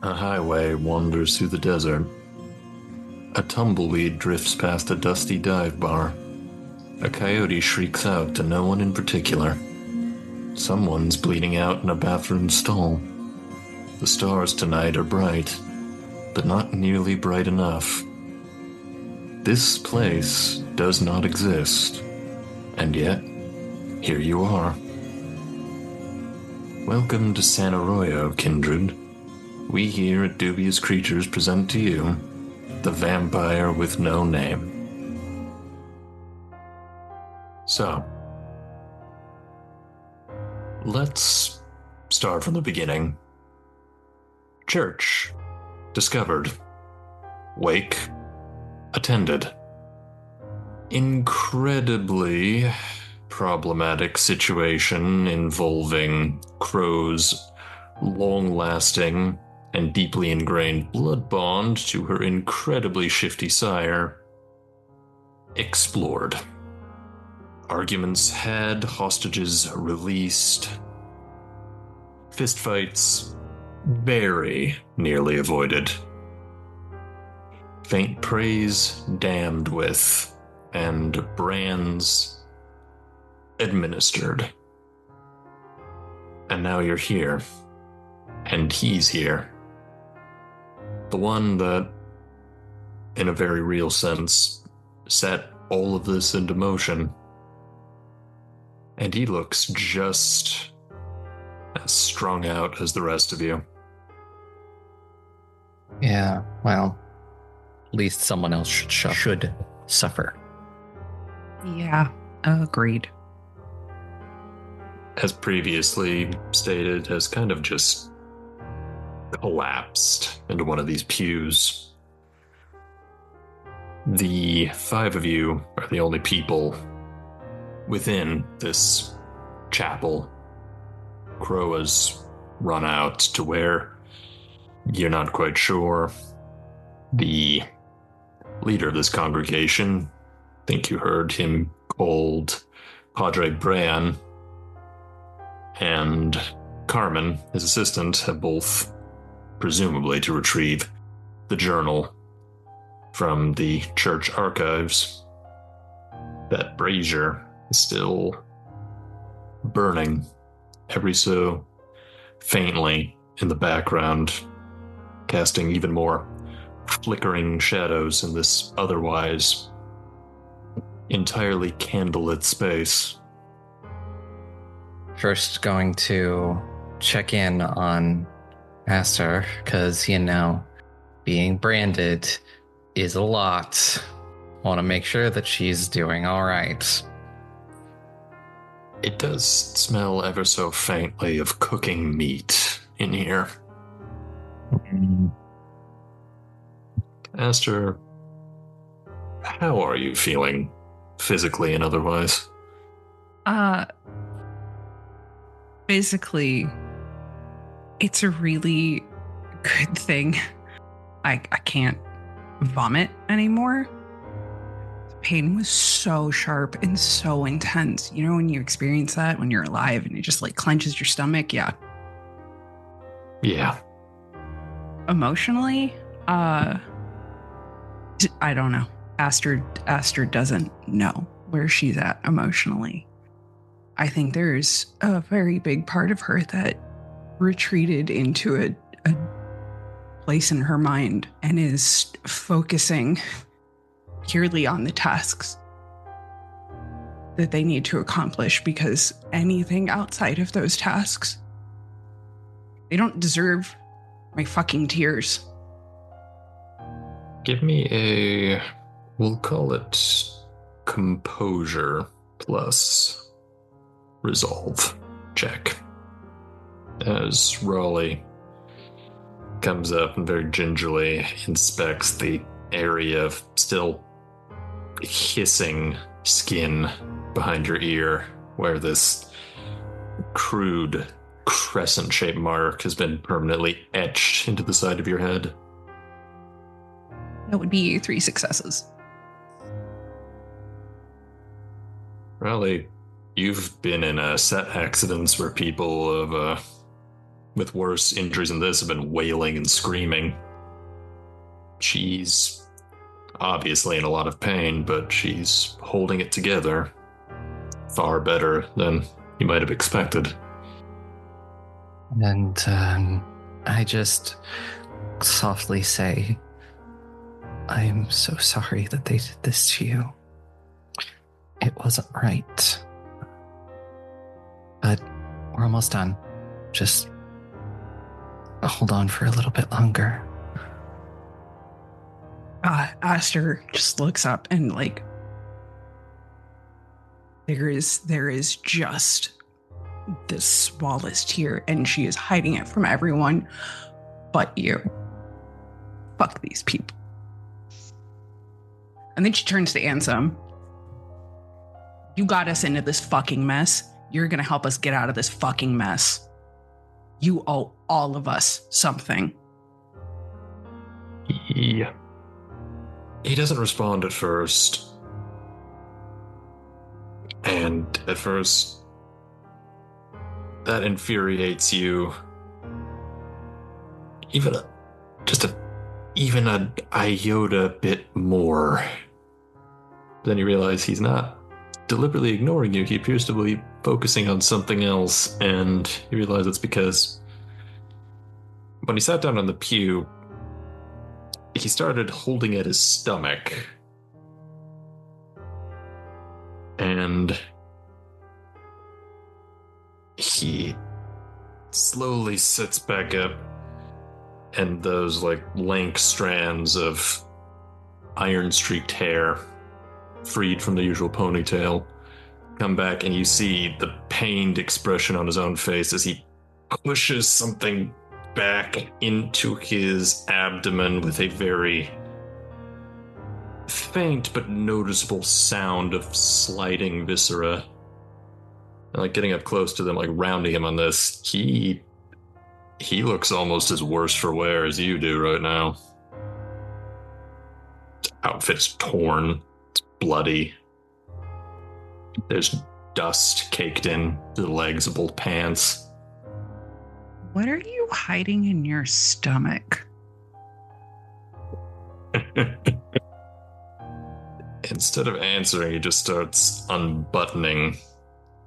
A highway wanders through the desert. A tumbleweed drifts past a dusty dive bar. A coyote shrieks out to no one in particular. Someone's bleeding out in a bathroom stall. The stars tonight are bright, but not nearly bright enough. This place does not exist, and yet, here you are. Welcome to San Arroyo, kindred. We here at Dubious Creatures present to you the vampire with no name. So, let's start from the beginning. Church. Discovered. Wake. Attended. Incredibly problematic situation involving Crowe's long-lasting and deeply ingrained blood bond to her incredibly shifty sire. Explored. Arguments had, hostages released. Fistfights very nearly avoided. Faint praise damned with, and brands administered. And now you're here. And he's here. The one that, in a very real sense, set all of this into motion. And he looks just as strung out as the rest of you. Yeah, well, at least someone else should suffer. Yeah, agreed. As previously stated, has kind of just collapsed into one of these pews. The five of you are the only people within this chapel. Crowe has run out to where you're not quite sure. The leader of this congregation, I think you heard him called Padre Brian, and Carmen, his assistant, have both, presumably to retrieve the journal from the church archives. That brazier is still burning every so faintly in the background, casting even more flickering shadows in this otherwise entirely candlelit space. First, going to check in on Aster, because, being branded is a lot. Want to make sure that she's doing all right. It does smell ever so faintly of cooking meat in here. Aster, how are you feeling, physically and otherwise? Basically, it's a really good thing I can't vomit anymore. The pain was so sharp and so intense. You know when you experience that when you're alive and it just clenches your stomach? Yeah. Yeah. Emotionally, I don't know. Aster doesn't know where she's at emotionally. I think there's a very big part of her that retreated into a place in her mind and is focusing purely on the tasks that they need to accomplish, because anything outside of those tasks, they don't deserve my fucking tears. Give me we'll call it composure plus resolve check. As Raleigh comes up and very gingerly inspects the area of still hissing skin behind your ear, where this crude crescent-shaped mark has been permanently etched into the side of your head. That would be 3 successes. Raleigh, you've been in set accidents where people have with worse injuries than this, have been wailing and screaming. She's obviously in a lot of pain, but she's holding it together far better than you might have expected. And I just softly say, I'm so sorry that they did this to you. It wasn't right. But we're almost done. Just hold on for a little bit longer. Aster just looks up and like there is just the smallest tear, and she is hiding it from everyone but you. Fuck these people. And then she turns to Ansem. You got us into this fucking mess. You're gonna help us get out of this fucking mess. You owe all of us something. Yeah. He doesn't respond at first. And at first, that infuriates you. Even an iota bit more. Then you realize he's not deliberately ignoring you. He appears to be focusing on something else, and you realize it's because when he sat down on the pew, he started holding at his stomach. And he slowly sits back up, and those like lank strands of iron-streaked hair, freed from the usual ponytail, come back, and you see the pained expression on his own face as he pushes something back into his abdomen with a very faint but noticeable sound of sliding viscera. And like getting up close to them, like rounding him on this, he looks almost as worse for wear as you do right now. His outfit's torn, it's bloody. There's dust caked in to the legs of both pants. What are you hiding in your stomach? Instead of answering, he just starts unbuttoning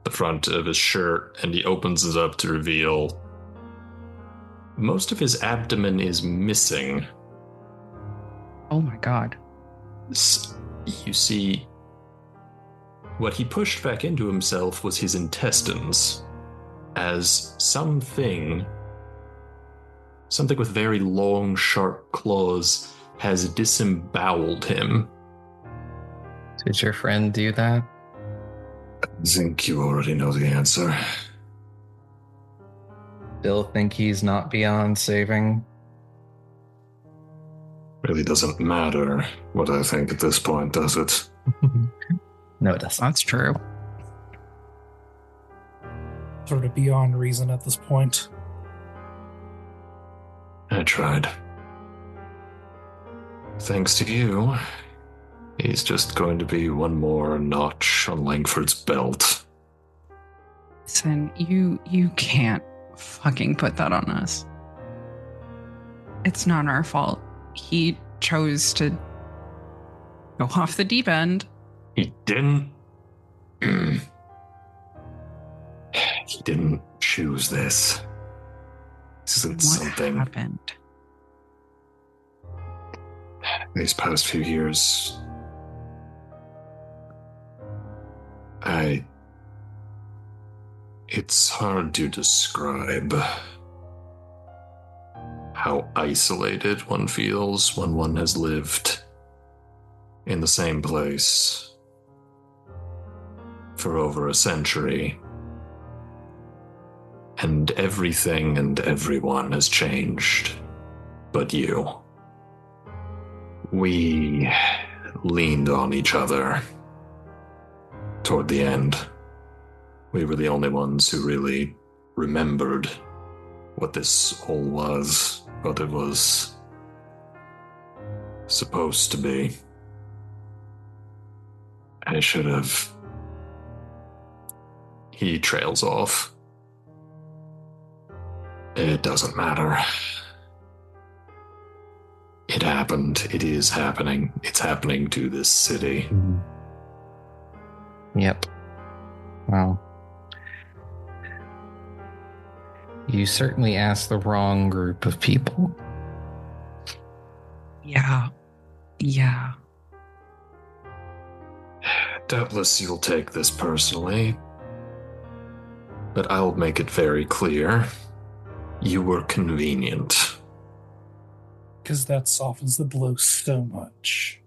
the front of his shirt, and he opens it up to reveal most of his abdomen is missing. Oh my god. You see, what he pushed back into himself was his intestines, as something with very long, sharp claws has disemboweled him. Did your friend do that? I think you already know the answer. Still think he's not beyond saving? Really doesn't matter what I think at this point, does it? No, it doesn't. That's true. Sort of beyond reason at this point. I tried. Thanks to you, he's just going to be one more notch on Langford's belt. Listen, you can't fucking put that on us. It's not our fault. He chose to go off the deep end. He didn't. He didn't choose this. This isn't What something. happened? These past few years, it's hard to describe how isolated one feels when one has lived in the same place for over a century. And everything and everyone has changed, but you. We leaned on each other toward the end. We were the only ones who really remembered what this all was, what it was supposed to be. I should have. He trails off. It doesn't matter. It happened. It is happening. It's happening to this city. Yep. Well, you certainly asked the wrong group of people. Yeah. Doubtless you'll take this personally, but I'll make it very clear. You were convenient. Because that softens the blow so much.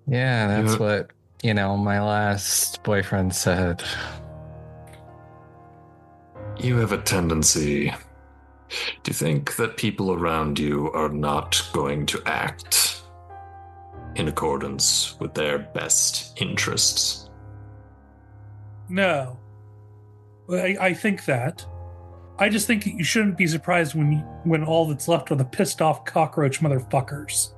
Yeah, that's what, my last boyfriend said. You have a tendency to think that people around you are not going to act in accordance with their best interests. No. I think that. I just think you shouldn't be surprised when all that's left are the pissed off cockroach motherfuckers.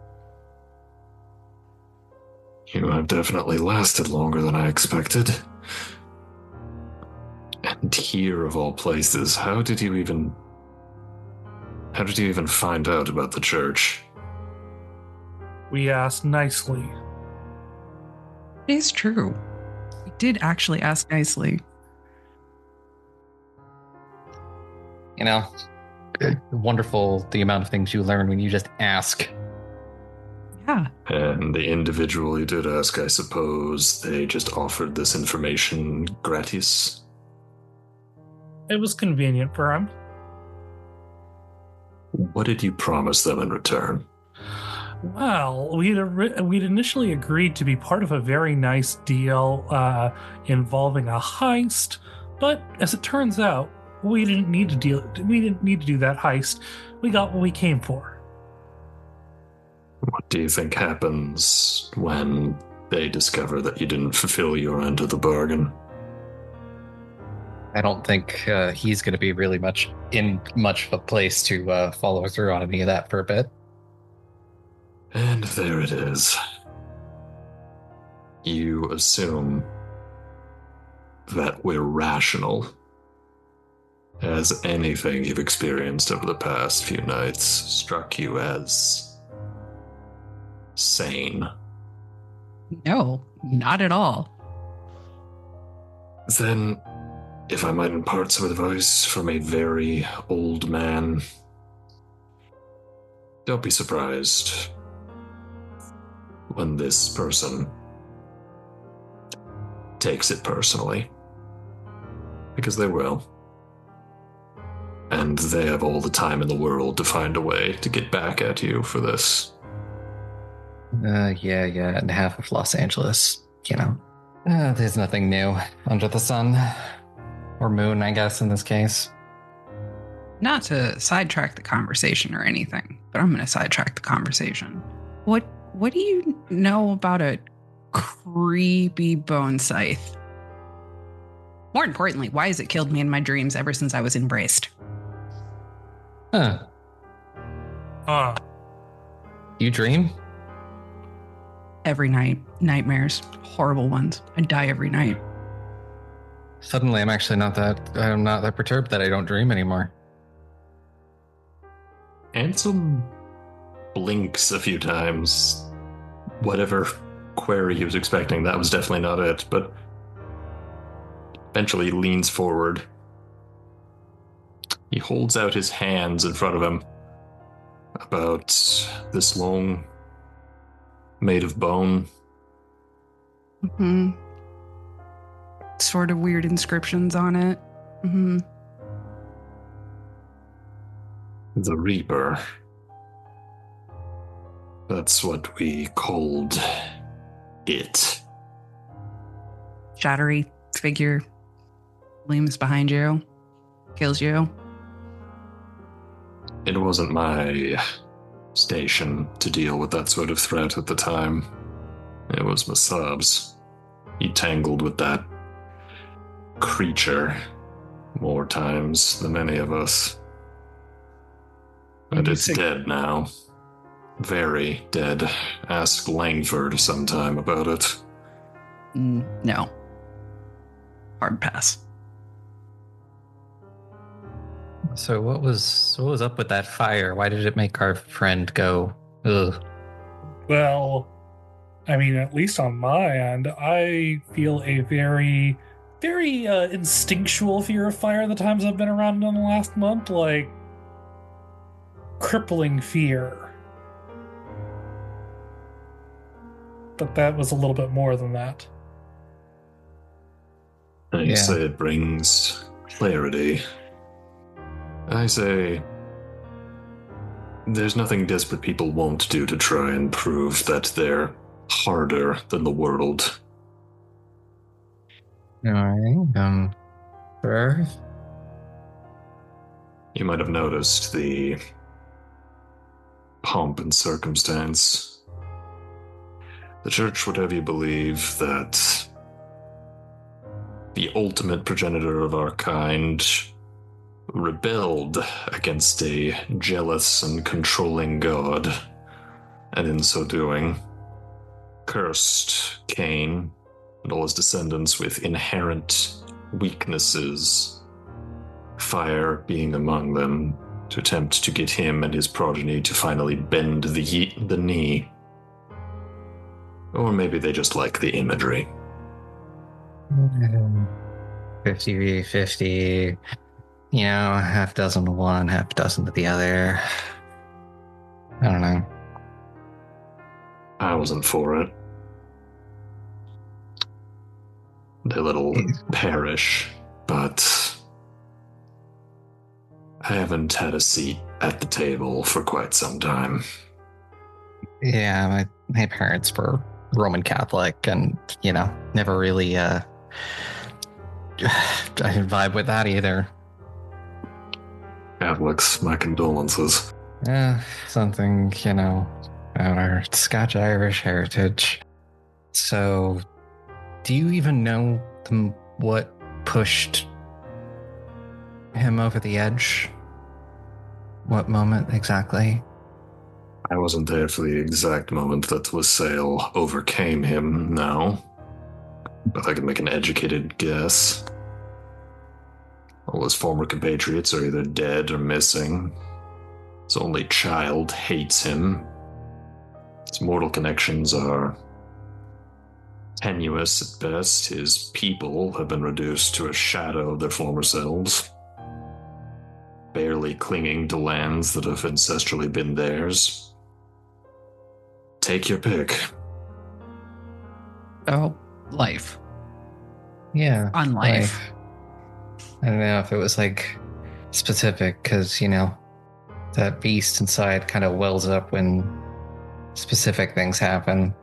You have definitely lasted longer than I expected. And here of all places, how did you even find out about the church? We asked nicely. It is true. We did actually ask nicely. Wonderful the amount of things you learn when you just ask. Yeah. And the individual you did ask, I suppose, they just offered this information gratis? It was convenient for him. What did you promise them in return? Well, we'd initially agreed to be part of a very nice deal involving a heist, but as it turns out, we didn't need to do that heist. We got what we came for. What do you think happens when they discover that you didn't fulfill your end of the bargain? I don't think he's going to be really much of a place to follow through on any of that for a bit. And there it is. You assume that we're rational. Has anything you've experienced over the past few nights struck you as sane? No, not at all. Then, if I might impart some advice from a very old man, don't be surprised when this person takes it personally. Because they will. And they have all the time in the world to find a way to get back at you for this. Yeah, and half of Los Angeles, there's nothing new under the sun. Or moon, I guess, in this case. Not to sidetrack the conversation or anything, but I'm going to sidetrack the conversation. What do you know about a creepy bone scythe? More importantly, why has it killed me in my dreams ever since I was embraced? Huh. You dream? Every night. Nightmares. Horrible ones. I die every night. Suddenly, I'm not that perturbed that I don't dream anymore. Ansem blinks a few times. Whatever query he was expecting, that was definitely not it, but eventually leans forward. He holds out his hands in front of him. About this long, made of bone. Mm-hmm. Sort of weird inscriptions on it. Mm-hmm. The Reaper. That's what we called it. Shattery figure looms behind you, kills you. It wasn't my station to deal with that sort of threat at the time. It was Masab's. He tangled with that creature more times than any of us. But it's dead now. Very dead. Ask Langford sometime about it. No. Hard pass. So what was up with that fire? Why did it make our friend go, ugh? Well, I mean, at least on my end, I feel a very, very instinctual fear of fire the times I've been around in the last month. Like, crippling fear. But that was a little bit more than that. I say it brings clarity. I say there's nothing desperate people won't do to try and prove that they're harder than the world. All right. Rafe? You might have noticed the pomp and circumstance. The church would have you believe that the ultimate progenitor of our kind rebelled against a jealous and controlling god, and in so doing, cursed Cain and all his descendants with inherent weaknesses, fire being among them, to attempt to get him and his progeny to finally bend the knee. Or maybe they just like the imagery. 50-50, half dozen to one, half dozen to the other. I don't know. I wasn't for it. Their little parish, but I haven't had a seat at the table for quite some time. Yeah, my parents were Roman Catholic and, never really, I didn't vibe with that either. Catholics, my condolences. Something, about our Scotch-Irish heritage. So, do you even know what pushed him over the edge? What moment exactly? I wasn't there for the exact moment that Wassail overcame him, no. But I can make an educated guess. All his former compatriots are either dead or missing. His only child hates him. His mortal connections are tenuous at best. His people have been reduced to a shadow of their former selves, barely clinging to lands that have ancestrally been theirs. Take your pick. Oh, life. Yeah. On life. I don't know if it was specific because, that beast inside kind of wells up when specific things happen.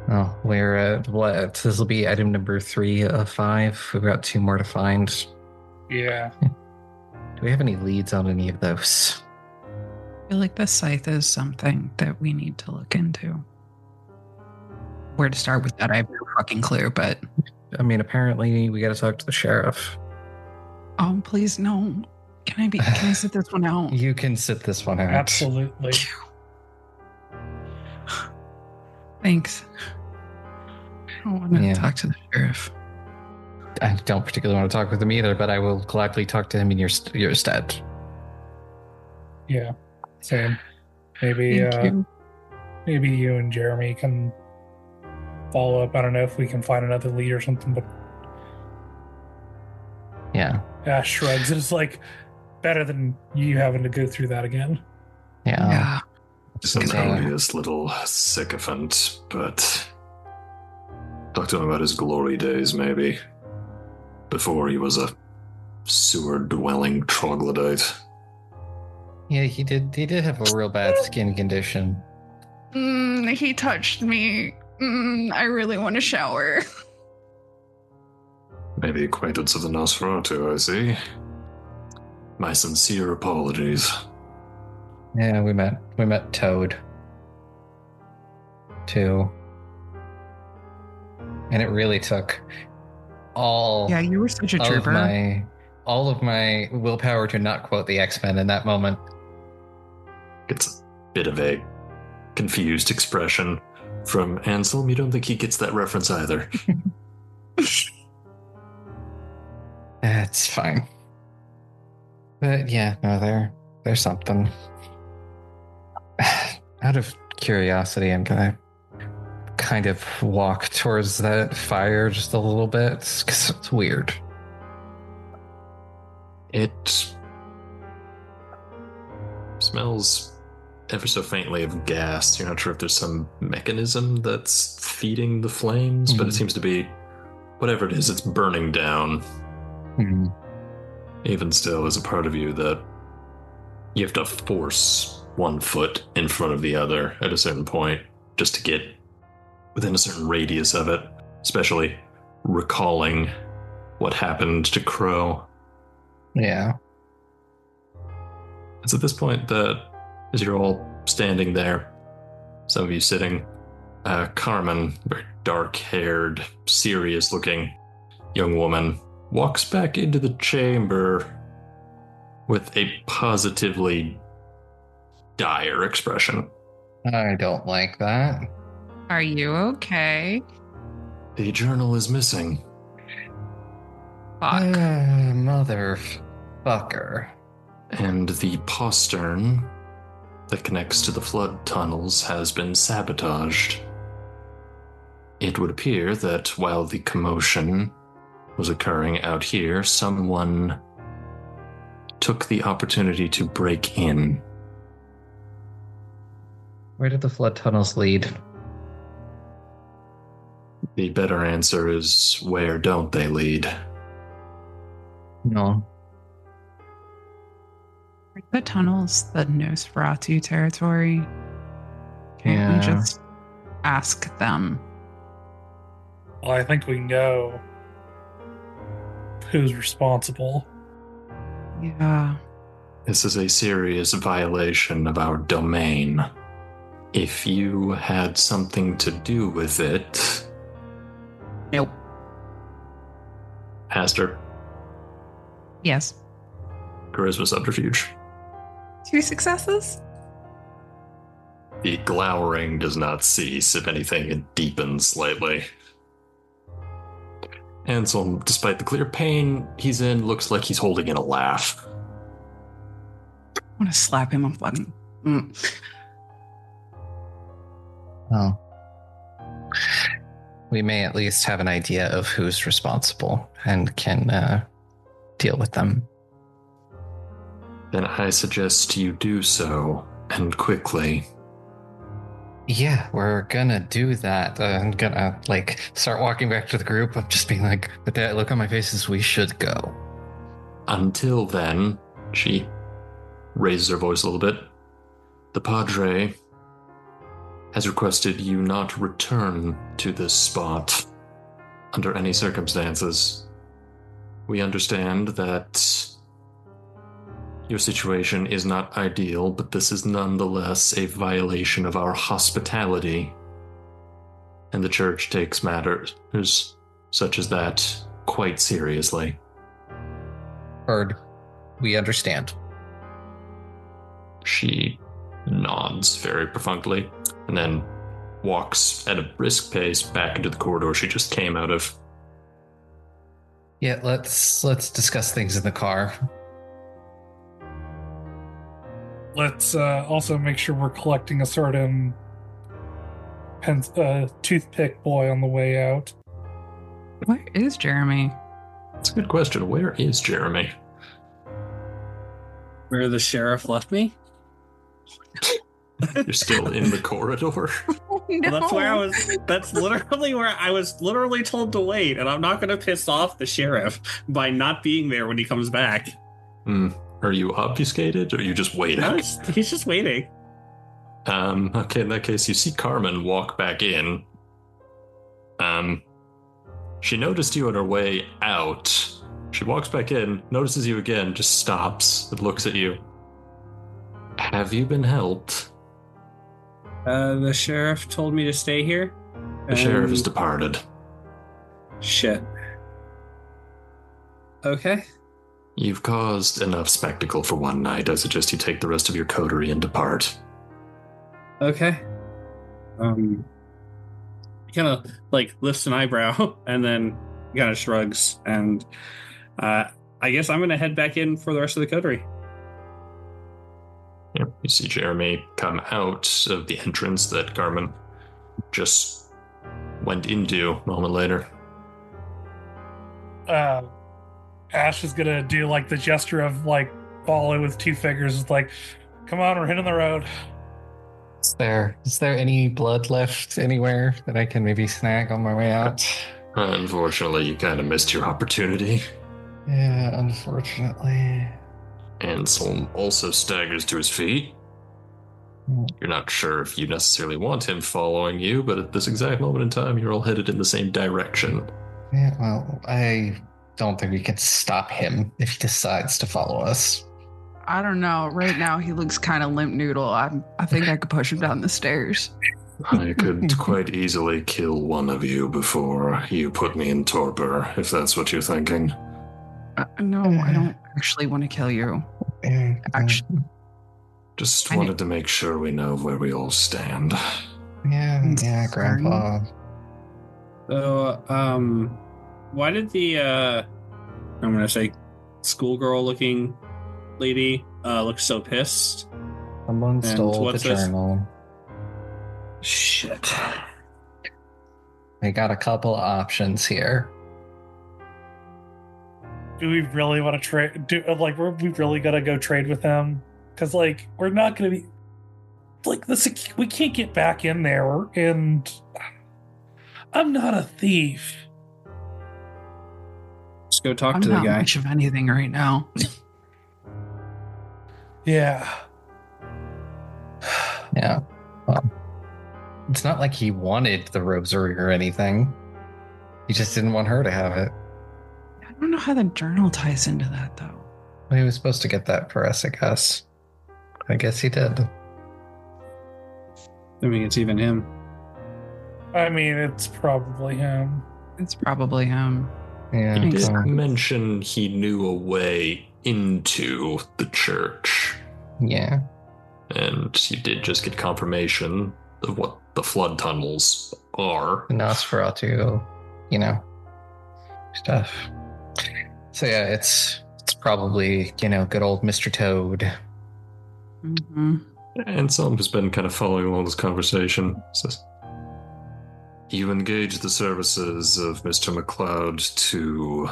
Oh, we're at what? This will be item number 3 of 5. We've got 2 more to find. Yeah. Do we have any leads on any of those? I feel like the scythe is something that we need to look into. Where to start with that, I have no fucking clue, but... I mean, apparently we got to talk to the sheriff. Oh, please, no. Can I sit this one out? You can sit this one out. Absolutely. Thanks. I don't want to talk to the sheriff. I don't particularly want to talk with him either, but I will gladly talk to him in your stead. Yeah, same. Maybe maybe you and Jeremy can follow up. I don't know if we can find another lead or something, but yeah. Ash shrugs. It's better than you having to go through that again. Yeah. He's an odious little sycophant, but talk to him about his glory days, maybe. Before he was a sewer-dwelling troglodyte. Yeah, he did have a real bad skin condition. He touched me. I really want to shower. Maybe acquaintance of the Nosferatu, I see. My sincere apologies. Yeah, we met Toad. Too. And it really took all... Yeah, you were such a trooper. All of my willpower to not quote the X-Men in that moment. It's a bit of a confused expression from Anselm. You don't think he gets that reference either. That's fine. But yeah, no, there's something. Out of curiosity, I'm gonna kind of walk towards that fire just a little bit because it's weird. It smells ever so faintly of gas. You're not sure if there's some mechanism that's feeding the flames, but it seems to be whatever it is, it's burning down. Even still, there's a part of you that you have to force one foot in front of the other at a certain point just to get within a certain radius of it, especially recalling what happened to Crowe. Yeah. It's at this point that, as you're all standing there, some of you sitting, Carmen, very dark-haired, serious-looking young woman, walks back into the chamber with a positively dire expression. I don't like that. Are you okay? The journal is missing. Fuck. Motherfucker. And the postern that connects to the flood tunnels has been sabotaged. It would appear that while the commotion was occurring out here, someone took the opportunity to break in. Where did the flood tunnels lead? The better answer is, where don't they lead? No. Are the tunnels the Nosferatu territory? Can't we just ask them? Well, I think we know who's responsible. Yeah. This is a serious violation of our domain. If you had something to do with it... Nope. Aster, Yes. charisma subterfuge. 2 successes? The glowering does not cease. If anything, it deepens slightly. Ansel, despite the clear pain he's in, looks like he's holding in a laugh. I want to slap him a fucking... Well, we may at least have an idea of who's responsible and can deal with them. Then I suggest you do so, and quickly. Yeah, we're gonna do that. I'm gonna, start walking back to the group. I'm just being like, with that look on my face, is we should go. Until then, she raises her voice a little bit. The Padre has requested you not return to this spot under any circumstances. We understand that your situation is not ideal, but this is nonetheless a violation of our hospitality. And the church takes matters such as that quite seriously. Heard. We understand. She nods very profoundly and then walks at a brisk pace back into the corridor she just came out of. Yeah, let's discuss things in the car. Let's also make sure we're collecting a certain toothpick boy on the way out. Where is Jeremy? That's a good question. Where is Jeremy? Where the sheriff left me? You're still in the corridor? No. Well, that's where I was. That's literally where I was literally told to wait, and I'm not going to piss off the sheriff by not being there when he comes back. Are you obfuscated, or are you just waiting? No, he's just waiting. Okay, in that case, you see Carmen walk back in. She noticed you on her way out. She walks back in, notices you again, just stops and looks at you. Have you been helped? The sheriff told me to stay here. The sheriff has departed. Shit. Okay. You've caused enough spectacle for one night. I suggest you take the rest of your coterie and depart. Okay. He kind of lifts an eyebrow and then kind of shrugs, and I guess I'm gonna head back in for the rest of the coterie. You see Jeremy come out of the entrance that Carmen just went into a moment later. Ash is gonna do like the gesture of like follow with two fingers. It's like, come on, we're hitting the road. Is there any blood left anywhere that I can maybe snag on my way out? Unfortunately, you kind of missed your opportunity. Yeah, unfortunately. Anselm also staggers to his feet. You're not sure if you necessarily want him following you, but at this exact moment in time, you're all headed in the same direction. Yeah, well, I don't think we can stop him if he decides to follow us. I don't know. Right now, he looks kind of limp noodle. I think I could push him down the stairs. I could quite easily kill one of you before you put me in torpor, if that's what you're thinking. No, I don't actually want to kill you. Actually, Just wanted to make sure we know where we all stand. Yeah, Grandpa. So, why did the, I'm gonna say schoolgirl-looking lady look so pissed? Someone And stole the what's this? journal. Shit. We got a couple options here. Do we really want to trade? We really gotta go trade with him? Because like we're not gonna be like this. We can't get back in there, and I'm not a thief. Let's go talk I'm to the not guy. much of anything right now. Yeah. Yeah. Well, it's not like he wanted the rosary or anything. He just didn't want her to have it. I don't know how the journal ties into that, though. Well, he was supposed to get that for us, I guess. I guess he did. I mean, it's even him. I mean, it's probably him. It's probably him. Yeah. He did so- mention he knew a way into the church. yeah. And you did just get confirmation of what the flood tunnels are. Nosferatu, stuff. So yeah, it's probably, good old Mr. Toad. Mm-hmm. And some has been kind of following along this conversation. Says, you engage the services of Mr. McLeod to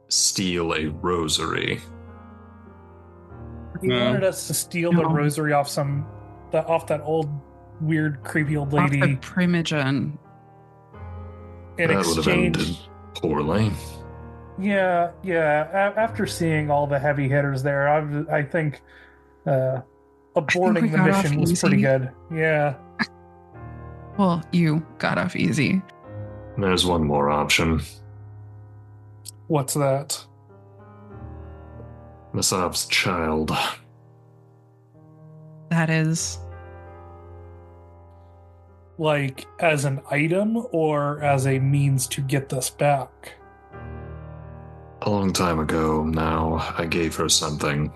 steal a rosary. He No. wanted us to steal the No. rosary off that old, weird, creepy old Off the lady Primogen. in That would have ended exchange. poorly. Yeah. After seeing all the heavy hitters there, I think aborting we the got off mission was pretty easy. good. Yeah. Well, you got off easy. There's one more option. What's that? Masav's child. That is. Like as an item or as a means to get this back? A long time ago now, I gave her something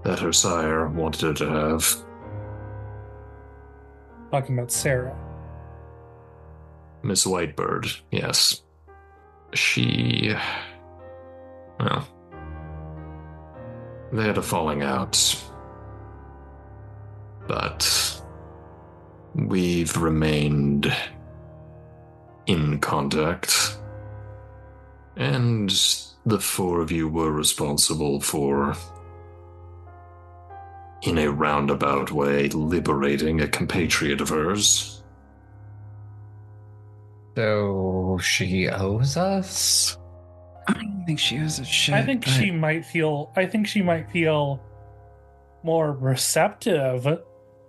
that her sire wanted her to have. Talking about Sarah. Miss Whitebird, yes. She... Well... They had a falling out. But... We've remained... in contact. And the four of you were responsible for... in a roundabout way, liberating a compatriot of hers. So she owes us? I don't think she has a shit. I think but she might feel more receptive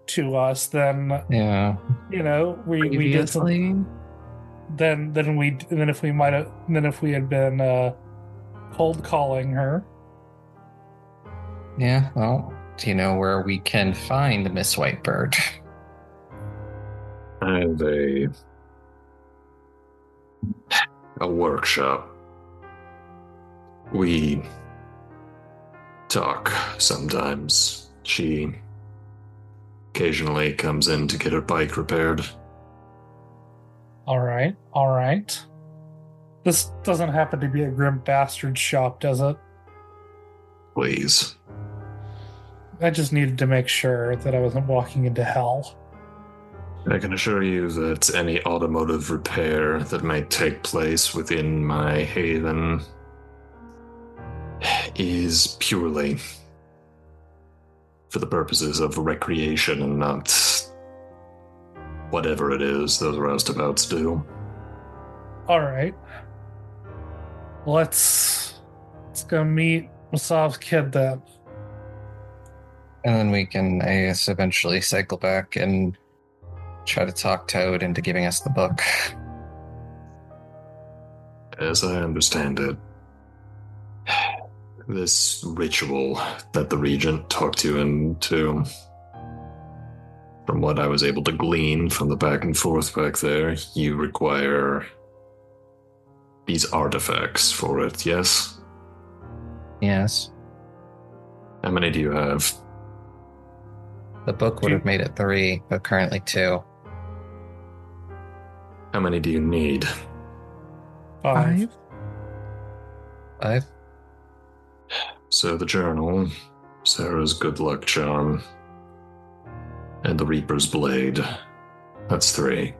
to us than Yeah. we did some, previously. than if we had been cold calling her. Yeah, well, do you know where we can find Miss Whitebird? I have a workshop. We talk sometimes. She occasionally comes in to get her bike repaired. All right. This doesn't happen to be a grim bastard shop, does it? Please. I just needed to make sure that I wasn't walking into hell. I can assure you that any automotive repair that may take place within my haven is purely for the purposes of recreation and not whatever it is those roustabouts do. All right. Let's go meet Masav's kid then. And then we can, I guess, eventually cycle back and try to talk Toad into giving us the book. As I understand it, this ritual that the Regent talked you into, from what I was able to glean from the back and forth back there, you require these artifacts for it, yes? Yes. How many do you have? The book would have made it 3, but currently 2. How many do you need? 5. 5? So the journal, Sarah's good luck charm, and the Reaper's blade. That's 3.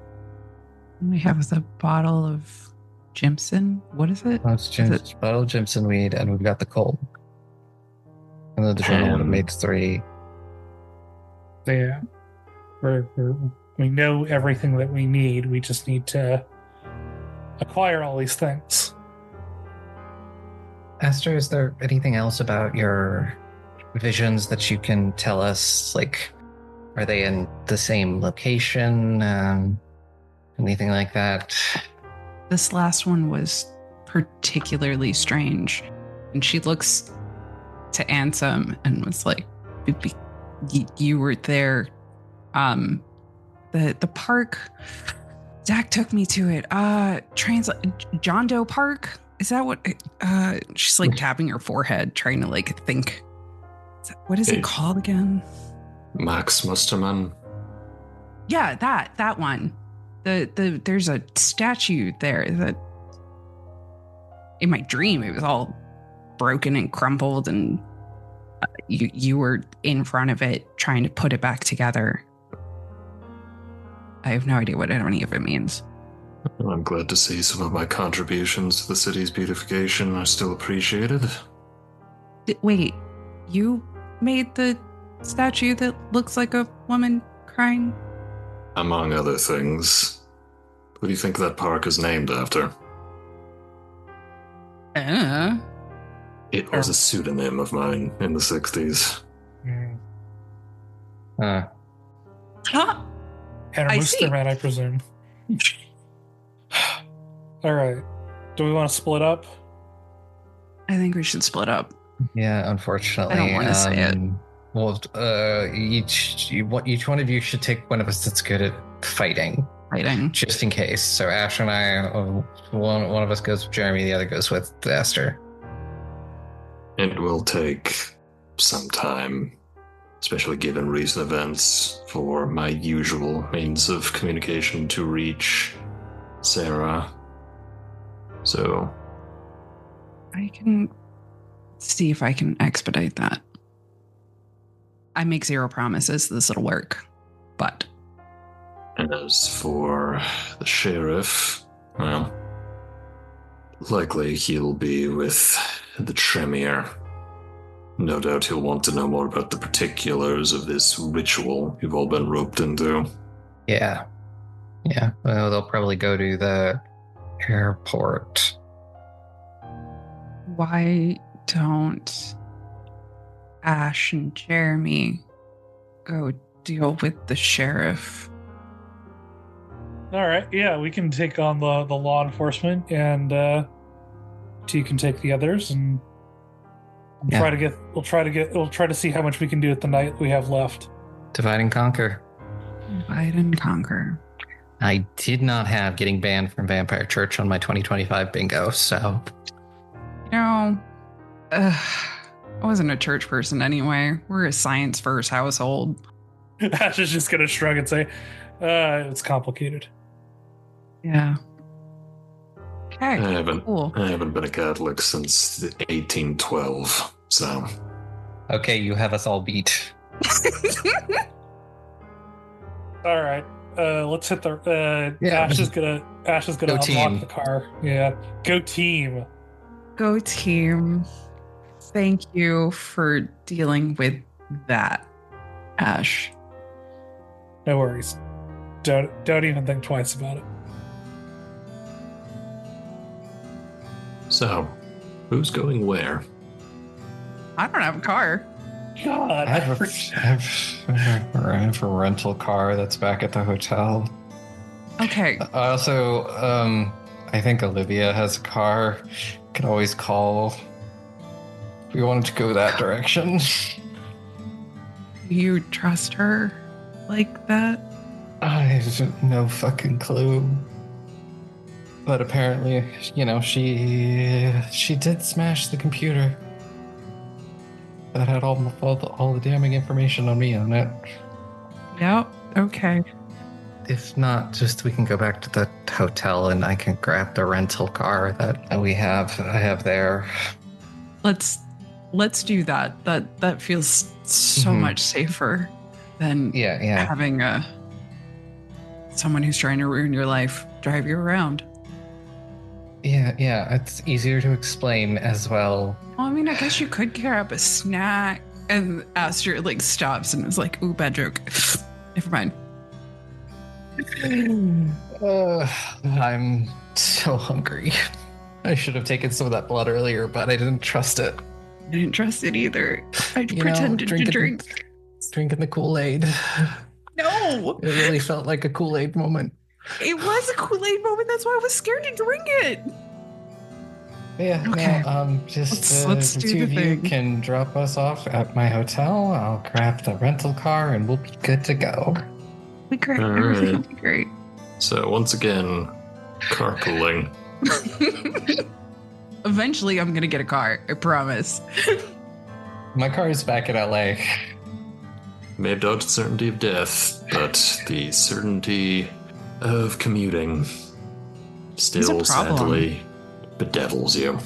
We have the bottle of Jimson. What is it? Oh, it's bottle of Jimson weed, and we've got the coal. And then the journal would have made 3. Yeah. We know everything that we need. We just need to acquire all these things. Aster, is there anything else about your visions that you can tell us? Like, are they in the same location? Anything like that? This last one was particularly strange. And she looks to Ansem and was like, you were there. The park, Zach took me to it. John Doe Park? Is that what? She's like tapping her forehead, trying to like think. What is it called again? Max Musterman? Yeah, that one. There's a statue there that in my dream it was all broken and crumpled, and you were in front of it trying to put it back together. I have no idea what any of it means. I'm glad to see some of my contributions to the city's beautification are still appreciated. Wait, you made the statue that looks like a woman crying? Among other things. Who do you think that park is named after? It was a pseudonym of mine in the 60s. Huh? Henry Moosterman, I presume. All right. Do we want to split up? I think we should split up. Yeah, unfortunately. I don't want to say it. Well, each one of you should take one of us that's good at fighting, just in case. So Ash and I, one of us goes with Jeremy, the other goes with Aster. It will take some time, especially given recent events, for my usual means of communication to reach Sarah. So I can see if I can expedite that. I make 0 promises this will work, but... And as for the sheriff, well, likely he'll be with the Tremere. No doubt he'll want to know more about the particulars of this ritual you've all been roped into. Yeah. Well, they'll probably go to the airport. Why don't Ash and Jeremy go deal with the sheriff? All right. Yeah, we can take on the law enforcement, and you can take the others, and we'll try to see how much we can do with the night we have left. Divide and conquer. Divide and conquer. I did not have getting banned from Vampire Church on my 2025 bingo, so... I wasn't a church person anyway. We're a science-first household. Ash is just going to shrug and say, it's complicated. Yeah. Okay, I haven't cool. been a Catholic since 1812, so... Okay, you have us all beat. All right. Let's hit the. Ash is gonna Go unlock team. the car. Yeah. Go team. Go team. Thank you for dealing with that, Ash. No worries. Don't even think twice about it. So, who's going where? I don't have a car. God. I have a rental car that's back at the hotel. Okay. I also, I think Olivia has a car. Could always call. If we wanted to go that direction. Do you trust her like that? I have no fucking clue. But apparently, she did smash the computer that had all the damning information on me on it. Yep. Okay. If not, just we can go back to the hotel and I can grab the rental car that I have there. Let's do that. That feels so Mhm. much safer than Yeah. having someone who's trying to ruin your life drive you around. Yeah, it's easier to explain as well. Well, I mean, I guess you could grab a snack. And Aster stops and is like, "Ooh, bad joke." Never mind. I'm so hungry. I should have taken some of that blood earlier, but I didn't trust it. I didn't trust it either. I You know, pretended to drinking- drink. Drinking the Kool-Aid. No, It really felt like a Kool-Aid moment. it was a Kool-Aid moment. That's why I was scared to drink it. Yeah, Okay. no, just Let's the do two the of you thing. can drop us off at my hotel. I'll grab the rental car and we'll be good to go. Be great. All Everything right. will be great. So, once again, carpooling. Eventually, I'm gonna get a car. I promise. My car is back in LA. May have dodged the certainty of death, but the certainty of commuting still It's a problem. sadly bedevils you.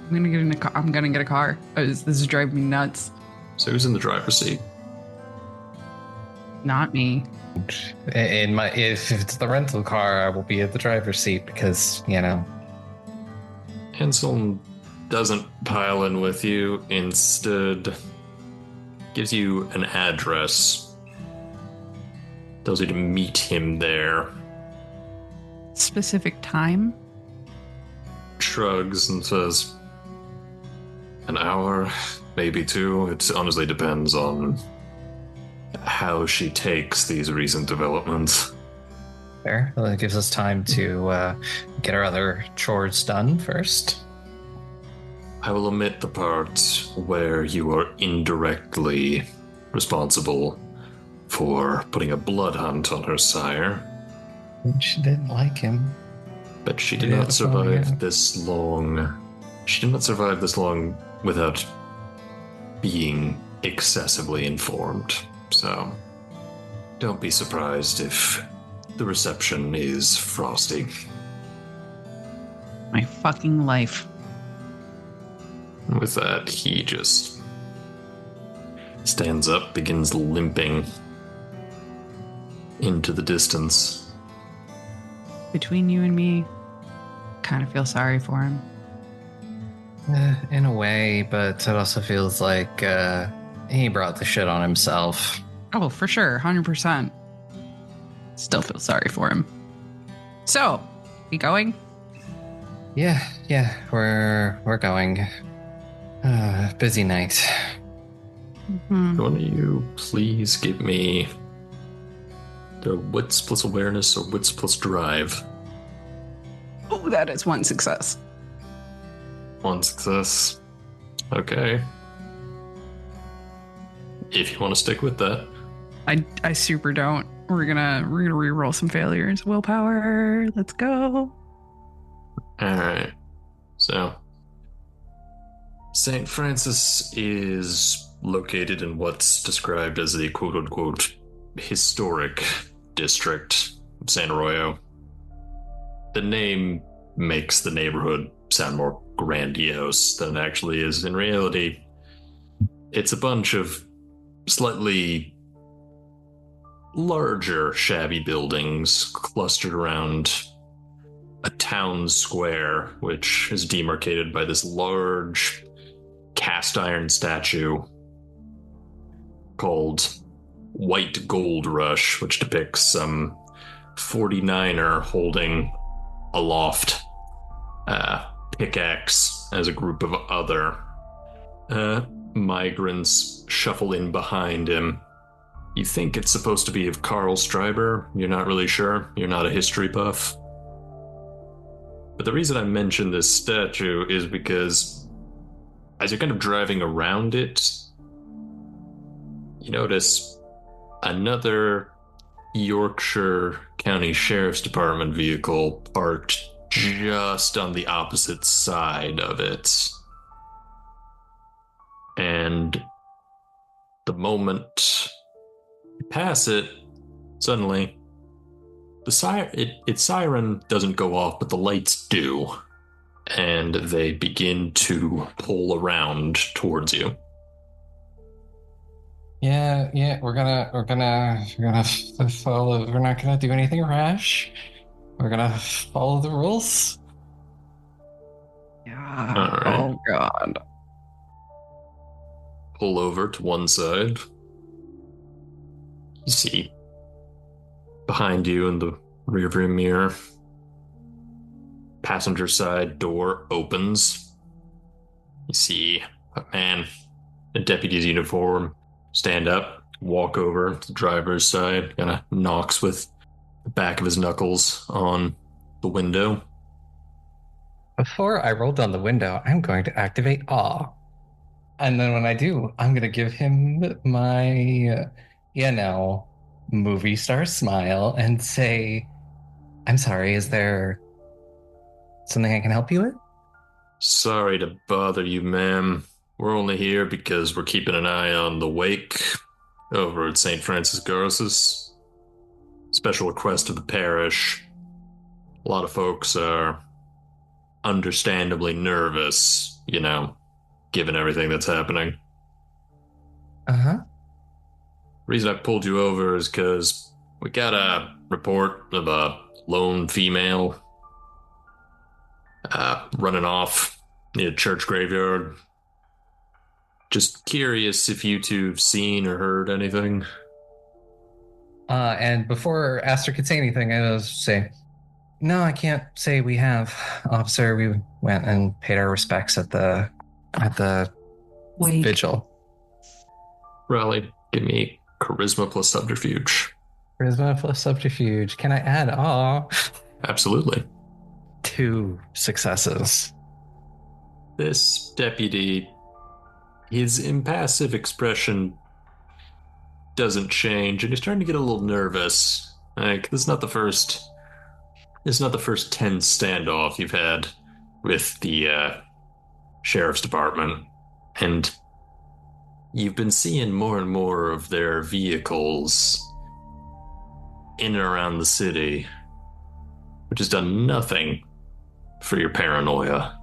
I'm gonna get a car. This is driving me nuts. So, who's in the driver's seat? Not me. If it's the rental car, I will be at the driver's seat because, Anselm doesn't pile in with you, instead gives you an address, tells you to meet him there, Specific time. shrugs and says, an hour, maybe two. It honestly depends on how she takes these recent developments. Fair. Well, it gives us time to get our other chores done first. I will omit the part where you are indirectly responsible for putting a blood hunt on her sire. She didn't like him. But she did Yeah, not that's all, yeah. survive this long. She did not survive this long without being excessively informed. So, don't be surprised if the reception is frosty. My fucking life. And with that, he just stands up, begins limping into the distance. Between you and me, kind of feel sorry for him. In a way, but it also feels like he brought the shit on himself. Oh, for sure, 100%. Still feel sorry for him. So, we going? Yeah, we're going. Busy night. Hmm. One of you please give me the wits plus awareness or wits plus drive? Oh, that is one success. One success. Okay. If you want to stick with that. I super don't. We're gonna re-roll some failures. Willpower. Let's go. Alright. So, St. Francis is located in what's described as the quote unquote historic district of San Arroyo. The name makes the neighborhood sound more grandiose than it actually is. In reality, it's a bunch of slightly larger, shabby buildings clustered around a town square, which is demarcated by this large cast iron statue called White Gold Rush, which depicts some 49er holding aloft pickaxe as a group of other migrants shuffle in behind him. You think it's supposed to be of Carl Stryber. You're not really sure. You're not a history buff. But the reason I mention this statue is because as you're kind of driving around it, you notice another Yorkshire County Sheriff's Department vehicle parked just on the opposite side of it. And the moment you pass it, suddenly its siren doesn't go off, but the lights do, and they begin to pull around towards you. Yeah, we're gonna follow. We're not gonna do anything rash. We're gonna follow the rules. Yeah. All right. Oh God. Pull over to one side. You see behind you in the rearview mirror, passenger side door opens. You see a man in a deputy's uniform stand up, walk over to the driver's side, kind of knocks with the back of his knuckles on the window. Before I roll down the window, I'm going to activate awe. And then when I do, I'm going to give him my, movie star smile and say, I'm sorry, is there something I can help you with? Sorry to bother you, ma'am. We're only here because we're keeping an eye on the wake over at St. Francis Garces. Special request of the parish. A lot of folks are understandably nervous, given everything that's happening. Uh-huh. Reason I pulled you over is because we got a report of a lone female running off near a church graveyard. Just curious if you two have seen or heard anything. And before Aster could say anything, I was say, no, I can't say we have, officer. We went and paid our respects at the Wait. vigil. Raleigh, give me charisma plus subterfuge. Charisma plus subterfuge. Can I add awe? Absolutely. 2 successes. This deputy, his impassive expression doesn't change, and he's starting to get a little nervous. Like, this is not the first tense standoff you've had with the sheriff's department, and you've been seeing more and more of their vehicles in and around the city, which has done nothing for your paranoia.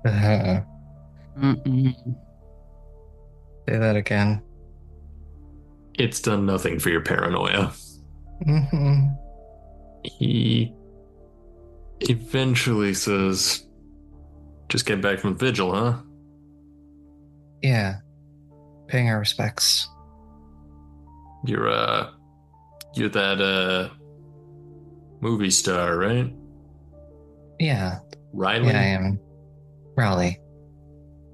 Mm-mm. Say that again. It's done nothing for your paranoia. Mm-hmm. He eventually says, just came back from vigil, huh? Yeah. Paying our respects. You're that movie star, right? Yeah. Riley? Yeah, I am. Raleigh.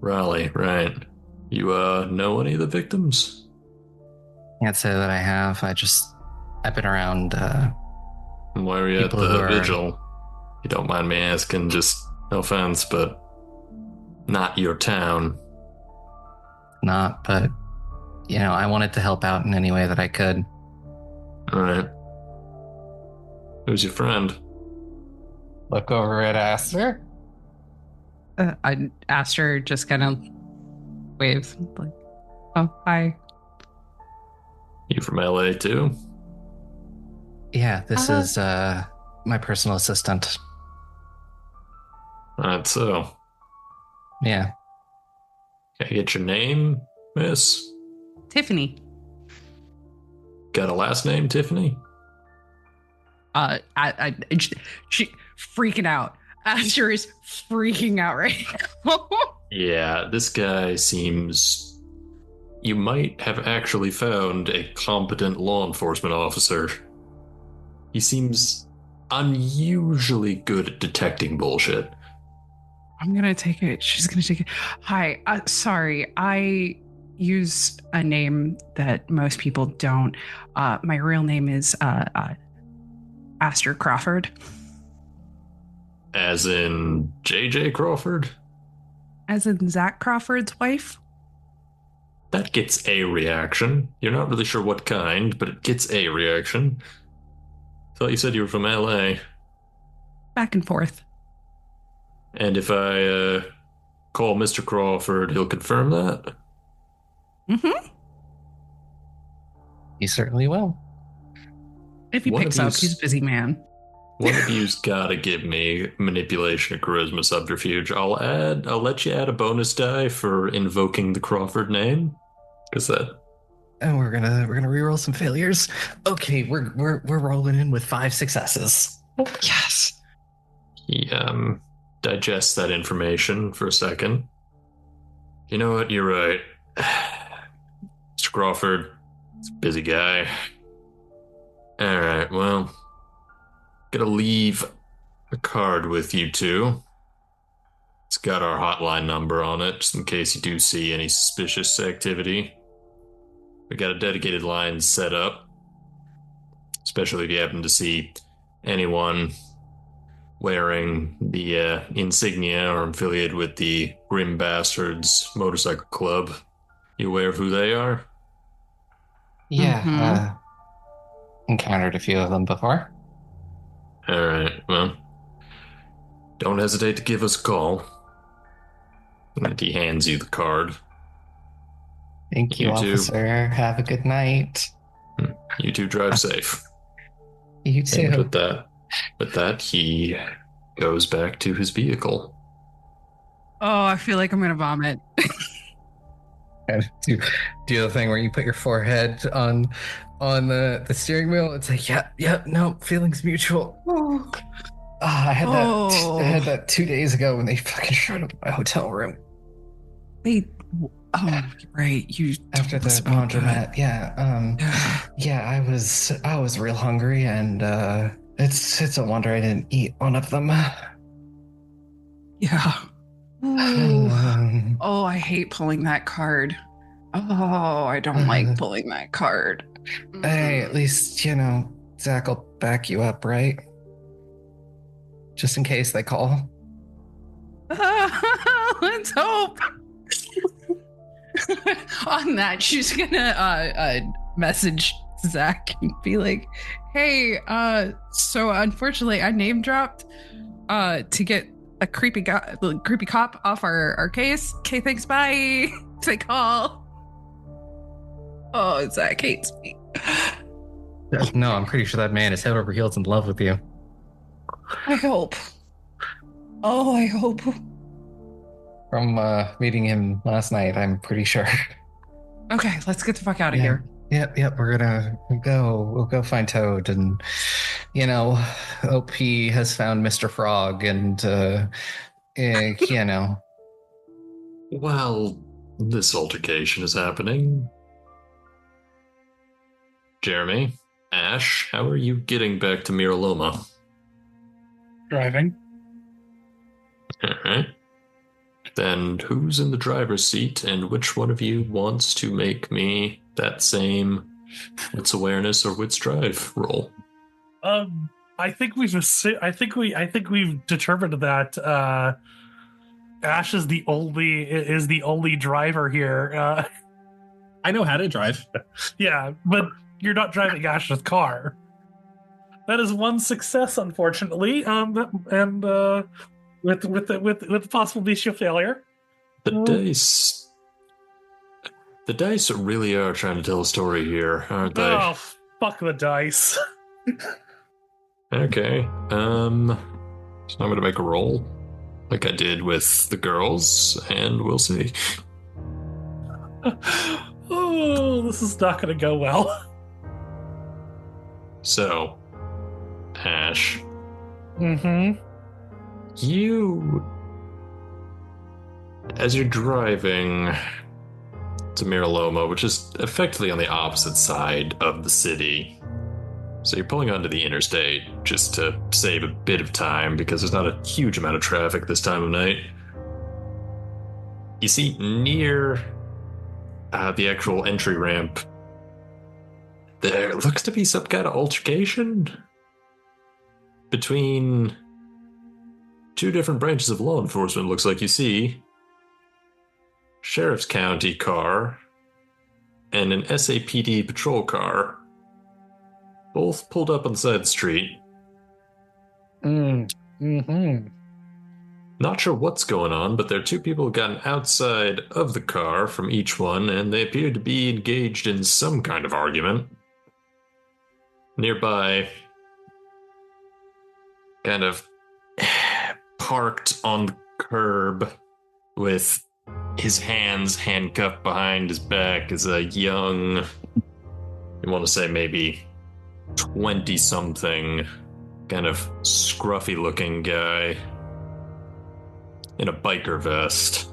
Raleigh, right. You know any of the victims? Can't say that I have. I've been around And why were you at people who the are- vigil? You don't mind me asking, just no offense, but not your town. not, but I wanted to help out in any way that I could. Alright. Who's your friend? Look over at Aster. Aster just kind of waves, like, "Oh, hi." You from LA too? Yeah, this is my personal assistant. Right, so. Yeah. Can I get your name Miss. Tiffany. Got a last name, Tiffany? She freaking out. Aster is freaking out right now. Yeah, this guy seems... You might have actually found a competent law enforcement officer. He seems unusually good at detecting bullshit. I'm gonna take it. She's gonna take it. Hi, sorry. I use a name that most people don't. My real name is Aster Crawford. As in J.J. Crawford? As in Zach Crawford's wife? That gets a reaction. You're not really sure what kind, but it gets a reaction. Thought you said you were from L.A. Back and forth. And if I call Mr. Crawford, he'll confirm that? Mm-hmm. He certainly will. If he picks up, he's a busy man. One of you's gotta give me manipulation or charisma subterfuge. I'll let you add a bonus die for invoking the Crawford name. Is that? And we're gonna reroll some failures. Okay, we're rolling in with 5 successes. Yes. He digests that information for a second. You know what? You're right. Mr. Crawford, he's a busy guy. All right, well, gotta leave a card with you two. It's got our hotline number on it, just in case you do see any suspicious activity. We got a dedicated line set up, especially if you happen to see anyone wearing the insignia or affiliated with the Grim Bastards Motorcycle Club. You aware of who they are? Yeah, encountered a few of them before. All right, well, don't hesitate to give us a call. And he hands you the card. Thank you, You too. officer. Have a good night. You two drive safe. You too. And with that, he goes back to his vehicle. Oh, I feel like I'm gonna vomit. do the thing where you put your forehead on the steering wheel. It's like, yeah, no, feelings mutual. I had that 2 days ago when they fucking showed up at my hotel room. Wait, right, you After the laundromat. Yeah, I was real hungry, and it's a wonder I didn't eat one of them. Yeah. Oh, I hate pulling that card. Oh, I don't like pulling that card. Hey, at least, Zach will back you up, right? Just in case they call. Let's hope. On that, she's gonna message Zach and be like, hey, so unfortunately I name dropped to get a creepy cop off our case. Okay, thanks, bye. They call. Oh, Zach hates me. No, I'm pretty sure that man is head over heels in love with you. I hope. Oh, I hope. From meeting him last night, I'm pretty sure. Okay, let's get the fuck out of here. Yep, we're gonna we'll go find Toad, and OP has found Mr. Frog, and While this altercation is happening, Jeremy, Ash, how are you getting back to Miraloma? Driving. All right. Then who's in the driver's seat, and which one of you wants to make me that same wits awareness or wits drive roll? I think we've determined that Ash is the only driver here. I know how to drive. Yeah, but you're not driving Ash's car. That is one success, unfortunately. And with the possible issue failure. The dice really are trying to tell a story here, aren't they? Oh, fuck the dice. Okay. So I'm gonna make a roll, like I did with the girls, and we'll see. Oh, this is not going to go well. So, Ash, Mm-hmm. you, as you're driving to Miraloma, which is effectively on the opposite side of the city, so you're pulling onto the interstate just to save a bit of time because there's not a huge amount of traffic this time of night. You see near the actual entry ramp, there looks to be some kind of altercation between two different branches of law enforcement. Looks like you see Sheriff's County car and an SAPD patrol car, both pulled up on the side of the street. Mm-hmm. Not sure what's going on, but there are two people who've gotten outside of the car from each one, and they appear to be engaged in some kind of argument. Nearby, kind of parked on the curb with his hands handcuffed behind his back, is a young, you want to say maybe 20-something, kind of scruffy-looking guy in a biker vest.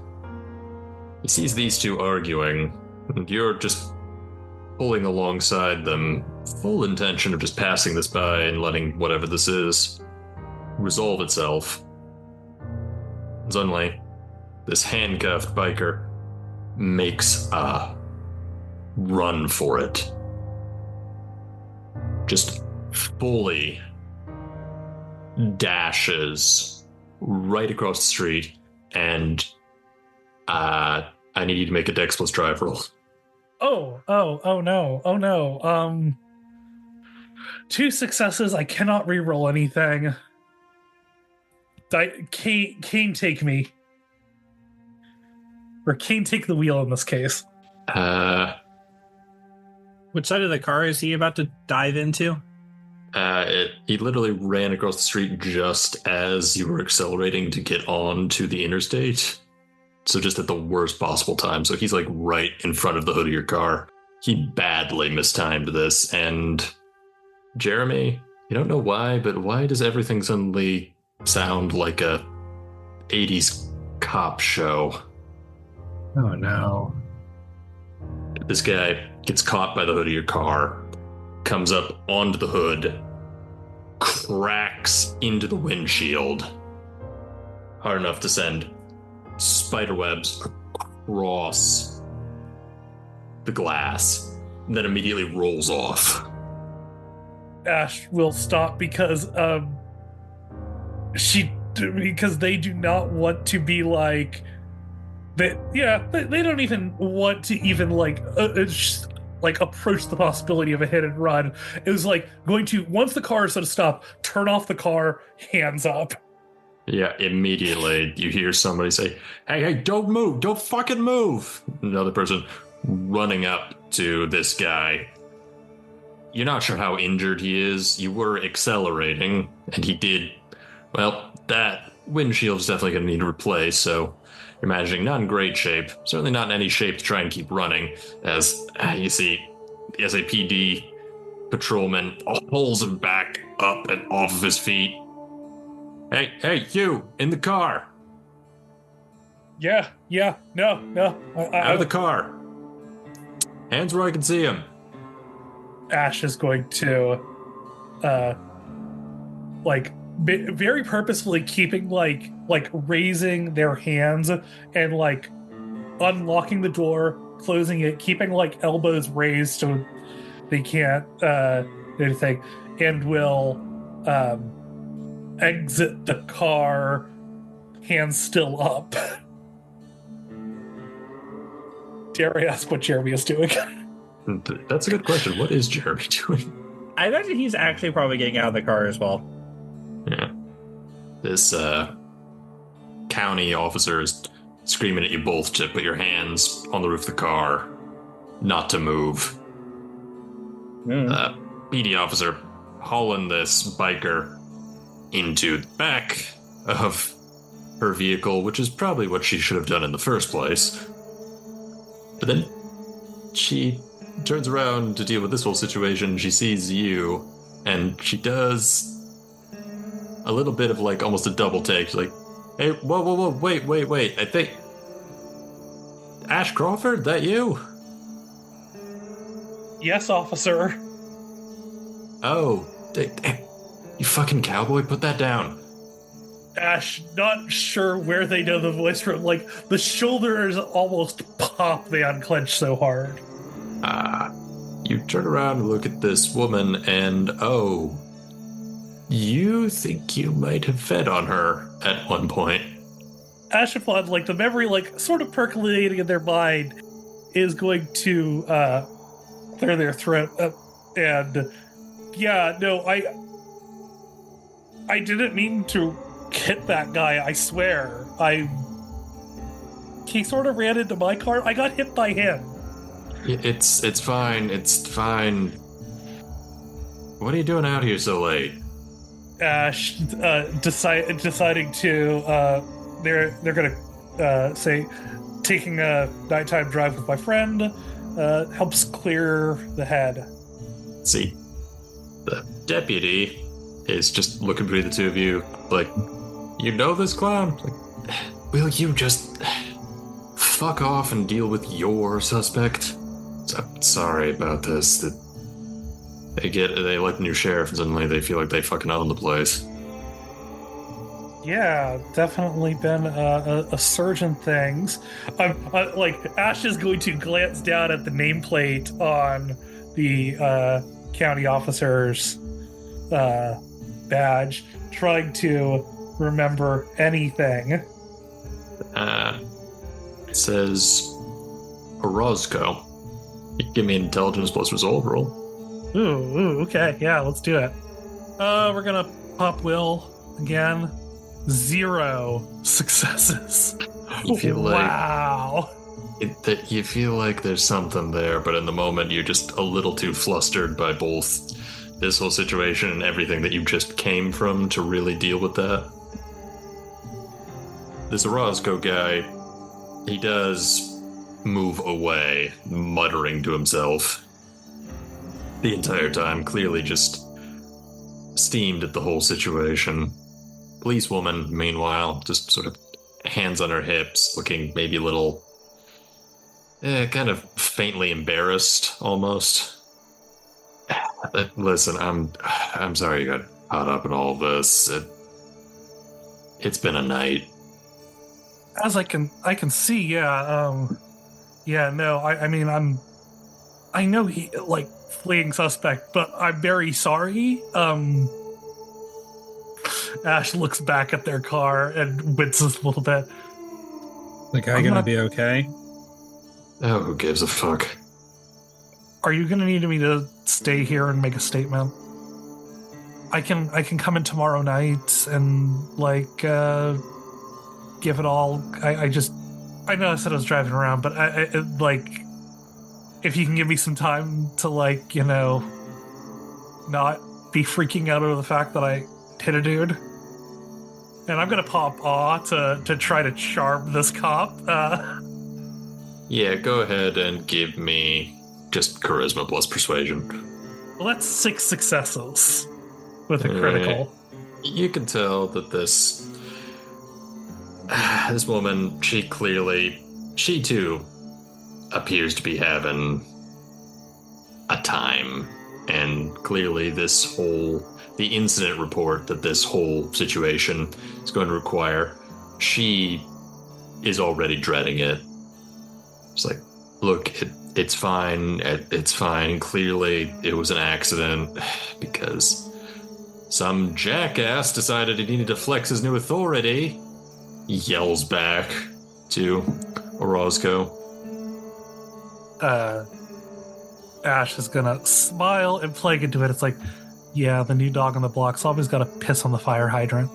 He sees these two arguing, and you're just pulling alongside them, full intention of just passing this by and letting whatever this is resolve itself. And suddenly, this handcuffed biker makes a run for it. Just fully dashes right across the street, and I need you to make a Dex plus drive roll. Oh no. 2 successes. I cannot reroll anything. Kane take me. Or Kane take the wheel in this case. Which side of the car is he about to dive into? He literally ran across the street just as you were accelerating to get on to the interstate. So just at the worst possible time. So he's like right in front of the hood of your car. He badly mistimed this. And Jeremy, you don't know why, but why does everything suddenly sound like a 80s cop show? Oh no. This guy gets caught by the hood of your car, comes up onto the hood, cracks into the windshield hard enough to send spiderwebs across the glass, and then immediately rolls off. Ash will stop because they do not want to be like that. Yeah, they don't even want to even like approach the possibility of a hit and run. It was like going to, once the car is going to stop, turn off the car, hands up. Yeah, immediately you hear somebody say, hey, don't move, don't fucking move. Another person running up to this guy. You're not sure how injured he is. You were accelerating, and he did, well, that windshield's definitely going to need replaced, so you're imagining not in great shape, certainly not in any shape to try and keep running, as you see the SAPD patrolman pulls him back up and off of his feet. Hey, you, in the car. Yeah, no. Out of the car. Hands where I can see him. Ash is going to, very purposefully keeping, like raising their hands and, like, unlocking the door, closing it, keeping, like, elbows raised so they can't, do anything, and will, exit the car, hands still up. Dare I ask what Jeremy is doing? That's a good question. What is Jeremy doing? I imagine he's actually probably getting out of the car as well. Yeah. This county officer is screaming at you both to put your hands on the roof of the car, not to move. PD officer hauling this biker into the back of her vehicle, which is probably what she should have done in the first place. But then she turns around to deal with this whole situation. She sees you, and she does a little bit of like almost a double take. She's like, hey, whoa, wait. I think Ash Crawford, that you? Yes, officer. Oh, you fucking cowboy, put that down. Ash, not sure where they know the voice from. Like, the shoulders almost pop, they unclench so hard. You turn around and look at this woman, and you think you might have fed on her at one point. Ash and Fawn, like, the memory, like, sort of percolating in their mind is going to clear their throat. And, yeah, no, I didn't mean to hit that guy, I swear. He sort of ran into my car. I got hit by him. It's fine. It's fine. What are you doing out here so late? Ash deciding to they're gonna say taking a nighttime drive with my friend helps clear the head. See, the deputy is just looking between the two of you, like, you know this clown? Like, will you just fuck off and deal with your suspect? I'm sorry about this. They let the new sheriff, and suddenly they feel like they fucking own the place. Yeah, definitely been a surge in things. Like, Ash is going to glance down at the nameplate on the county officer's badge, trying to remember anything. It says Orozco. You can give me an intelligence plus resolve roll. Ooh, okay, yeah, let's do it. We're gonna pop Will again. 0 successes. You feel like wow. You feel like there's something there, but in the moment you're just a little too flustered by both this whole situation and everything that you just came from to really deal with that. This Orozco guy, he does move away, muttering to himself the entire time, clearly just steamed at the whole situation. Policewoman, meanwhile, just sort of hands on her hips, looking maybe a little kind of faintly embarrassed, almost. Listen, I'm sorry you got caught up in all this. It's been a night. As I can see, yeah, no, I mean, I know he, like, fleeing suspect, but I'm very sorry. Ash looks back at their car and winces a little bit. The guy gonna be okay? Oh, who gives a fuck? Are you gonna need me to stay here and make a statement? I can come in tomorrow night and, like, give it all. I know I said I was driving around, but I like, if you can give me some time to, like, you know, not be freaking out over the fact that I hit a dude. And I'm gonna pop to try to charm this cop. Yeah, go ahead and give me just charisma plus persuasion. Well, that's 6 successes with a critical. You can tell that this woman, she too appears to be having a time, and clearly the incident report that this whole situation is going to require, she is already dreading it. It's like, look, it's fine. It's fine. Clearly, it was an accident because some jackass decided he needed to flex his new authority. He yells back to Orozco. Ash is gonna smile and play into it. It's like, yeah, the new dog on the block's always got to piss on the fire hydrant.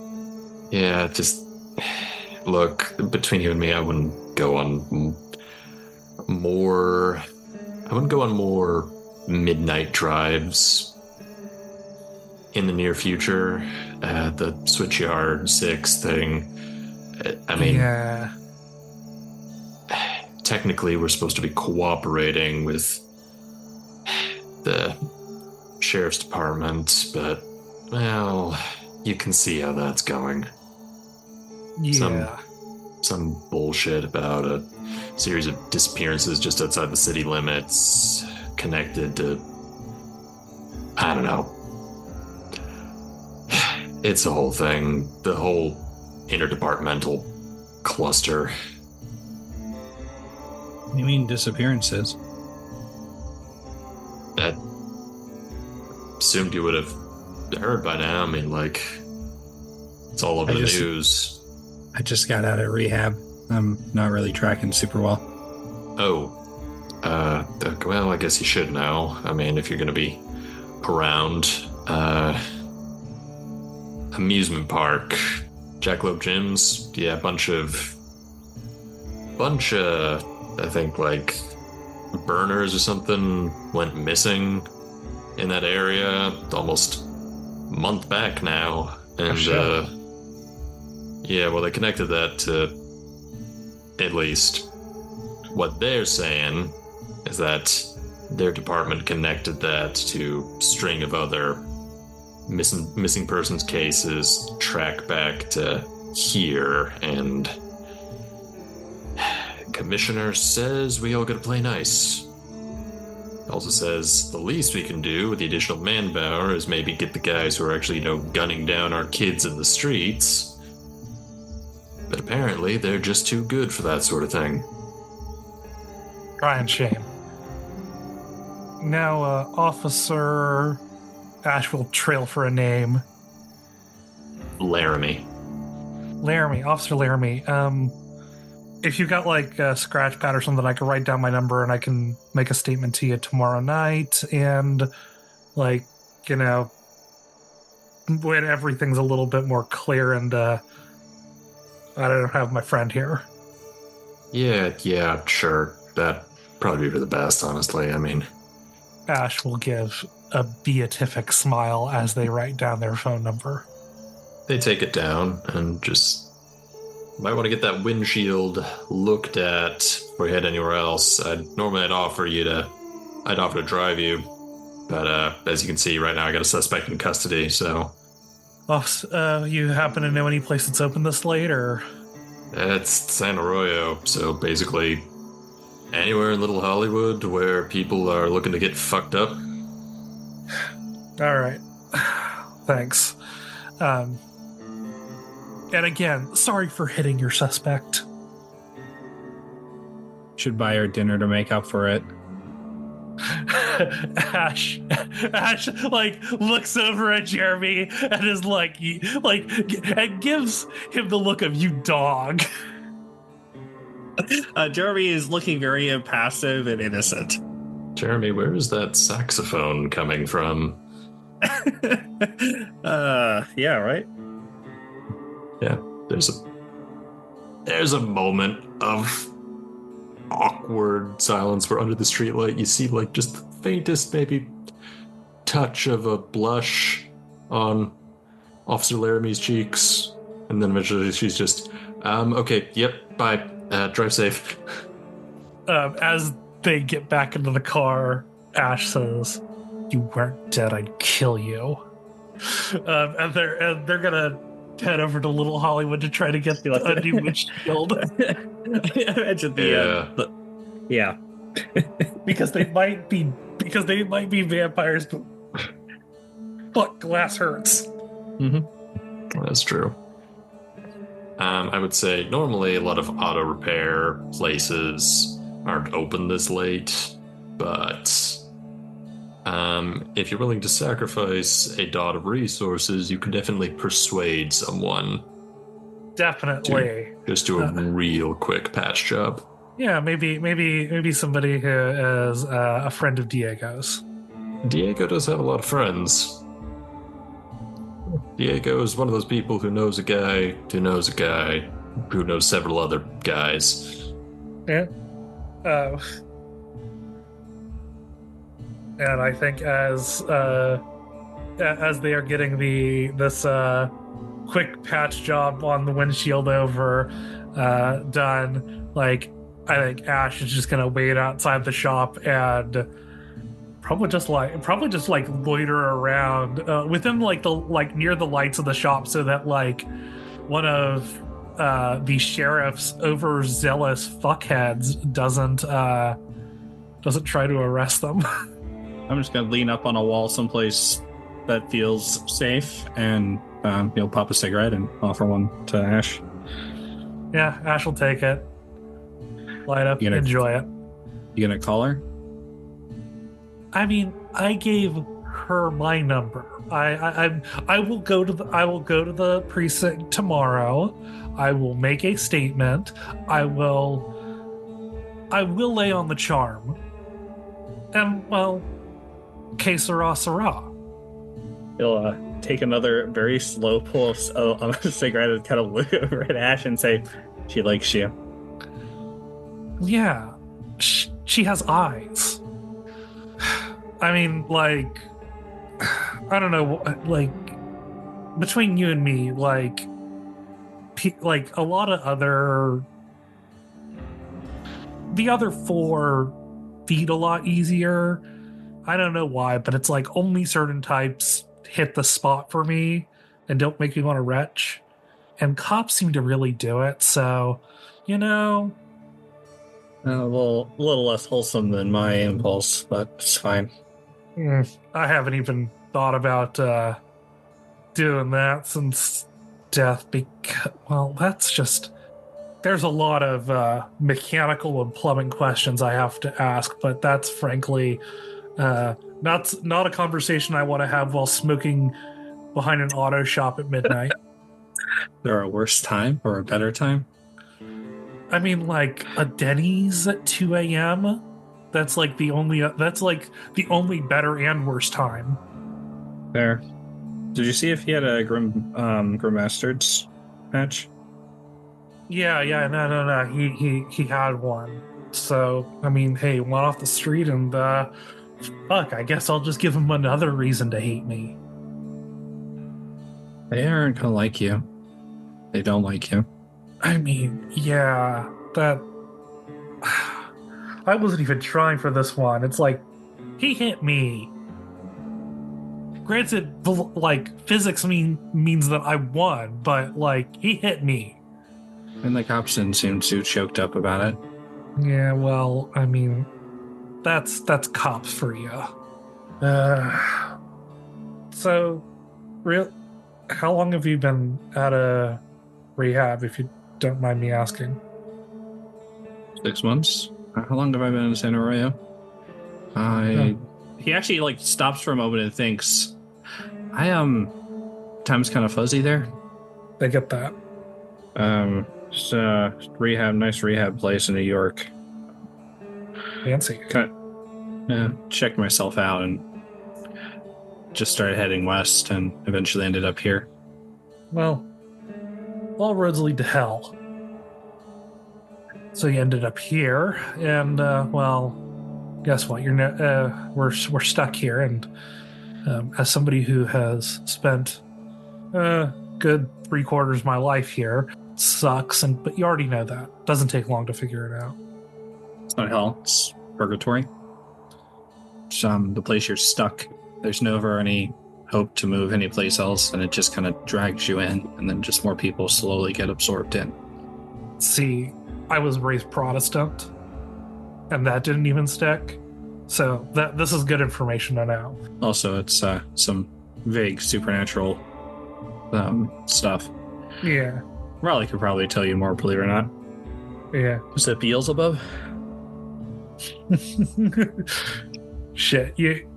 Yeah, just look, between you and me, I wouldn't go on more midnight drives in the near future. The Switchyard 6 thing. I mean, yeah. technically we're supposed to be cooperating with the sheriff's department, but, well, you can see how that's going. Yeah. Some bullshit about a series of disappearances just outside the city limits connected to, I don't know. It's the whole thing, the whole interdepartmental cluster. You mean disappearances? I assumed you would have heard by now. I mean, like, it's all over the news. I just got out of rehab. I'm not really tracking super well. Oh. Well, I guess you should know. I mean, if you're going to be around, amusement park, Jackalope Gyms, yeah, bunch of, I think, like, burners or something went missing in that area almost a month back now. And, yeah, well, they connected that to, at least, what they're saying is that their department connected that to a string of other missing persons cases, track back to here, and commissioner says we all gotta play nice. Also says the least we can do with the additional manpower is maybe get the guys who are actually, gunning down our kids in the streets. But apparently they're just too good for that sort of thing. Try and shame. Now, Officer Ash will trail for a name. Laramie. Officer Laramie. If you got like a scratch pad or something, I can write down my number and I can make a statement to you tomorrow night. And when everything's a little bit more clear and I don't have my friend here. Yeah, sure. That'd probably be for the best, honestly. I mean, Ash will give a beatific smile as they write down their phone number. they take it down and just might want to get that windshield looked at before you head anywhere else. I'd offer to drive you, but as you can see right now, I got a suspect in custody. So, you happen to know any place that's open this late, or? It's San Arroyo, so basically anywhere in Little Hollywood where people are looking to get fucked up. All right, thanks. And again, sorry for hitting your suspect. Should buy her dinner to make up for it. Ash looks over at Jeremy and is and gives him the look of you dog. Jeremy is looking very impassive and innocent. Jeremy, where is that saxophone coming from? Yeah, right. Yeah, there's a moment of awkward silence where under the streetlight you see just the faintest maybe touch of a blush on Officer Laramie's cheeks, and then eventually she's just okay, yep, bye, drive safe. As they get back into the car, Ash says, "You weren't dead, I'd kill you." And they're gonna head over to Little Hollywood to try to get a new windshield. Imagine yeah. because they might be vampires, but fuck, glass hurts. Mm-hmm. That's true. I would say normally a lot of auto repair places aren't open this late, but if you're willing to sacrifice a dot of resources, you can definitely persuade someone. Definitely. Just do a real quick patch job. Yeah, maybe somebody who is a friend of Diego's. Diego does have a lot of friends. Diego is one of those people who knows a guy who knows a guy who knows several other guys. Yeah. And I think as they are getting this quick patch job on the windshield over done, I think Ash is just gonna wait outside the shop and probably just like loiter around within like the near the lights of the shop, so that like one of the sheriff's overzealous fuckheads doesn't try to arrest them. I'm just gonna lean up on a wall someplace that feels safe and pop a cigarette and offer one to Ash. Yeah, Ash will take it. Light up, enjoy it. You gonna call her? I mean, I gave her my number. I will go to the precinct tomorrow. I will make a statement. I will lay on the charm. And well, que sera, sera. He'll take another very slow pull of a cigarette and kind of look over at Ash and say, "She likes you." Yeah, she has eyes. I mean, like, I don't know, like, between you and me, like a lot of the other four feed a lot easier. I don't know why, but it's like only certain types hit the spot for me and don't make me want to retch. And cops seem to really do it, so, A little less wholesome than my impulse, but it's fine. I haven't even thought about doing that since death, because, well, that's just... There's a lot of mechanical and plumbing questions I have to ask, but that's frankly not a conversation I want to have while smoking behind an auto shop at midnight. There a worse time or a better time? I mean, like a Denny's at 2 a.m. That's like the only better and worse time. There. Did you see if he had a Grim Bastards match? Yeah, no. He had one. So I mean, hey, one off the street, and fuck. I guess I'll just give him another reason to hate me. They aren't gonna like you. They don't like you. I mean, yeah, that... I wasn't even trying for this one. It's like, he hit me. Granted, like, physics means that I won, but, like, he hit me. And the cops didn't seem too choked up about it. Yeah, well, I mean, that's cops for you. So, how long have you been out of rehab, if you don't mind me asking? 6 months. How long have I been in Santa Arroyo? He actually like stops for a moment and thinks. Time's kind of fuzzy there. I get that. It's nice rehab place in New York. Fancy. Checked myself out and just started heading west and eventually ended up here. Well, all roads lead to hell. So you ended up here, and well, guess what? We're stuck here, and as somebody who has spent good 3/4 of my life here, it sucks. But you already know that. Doesn't take long to figure it out. It's not hell. It's purgatory. It's the place you're stuck. There's never any hope to move anyplace else, and it just kind of drags you in, and then just more people slowly get absorbed in. See, I was raised Protestant, and that didn't even stick. So this is good information to know. Also, it's some vague supernatural stuff. Yeah. Raleigh could probably tell you more, believe it or not. Yeah. Is it Beelzebub? Shit. You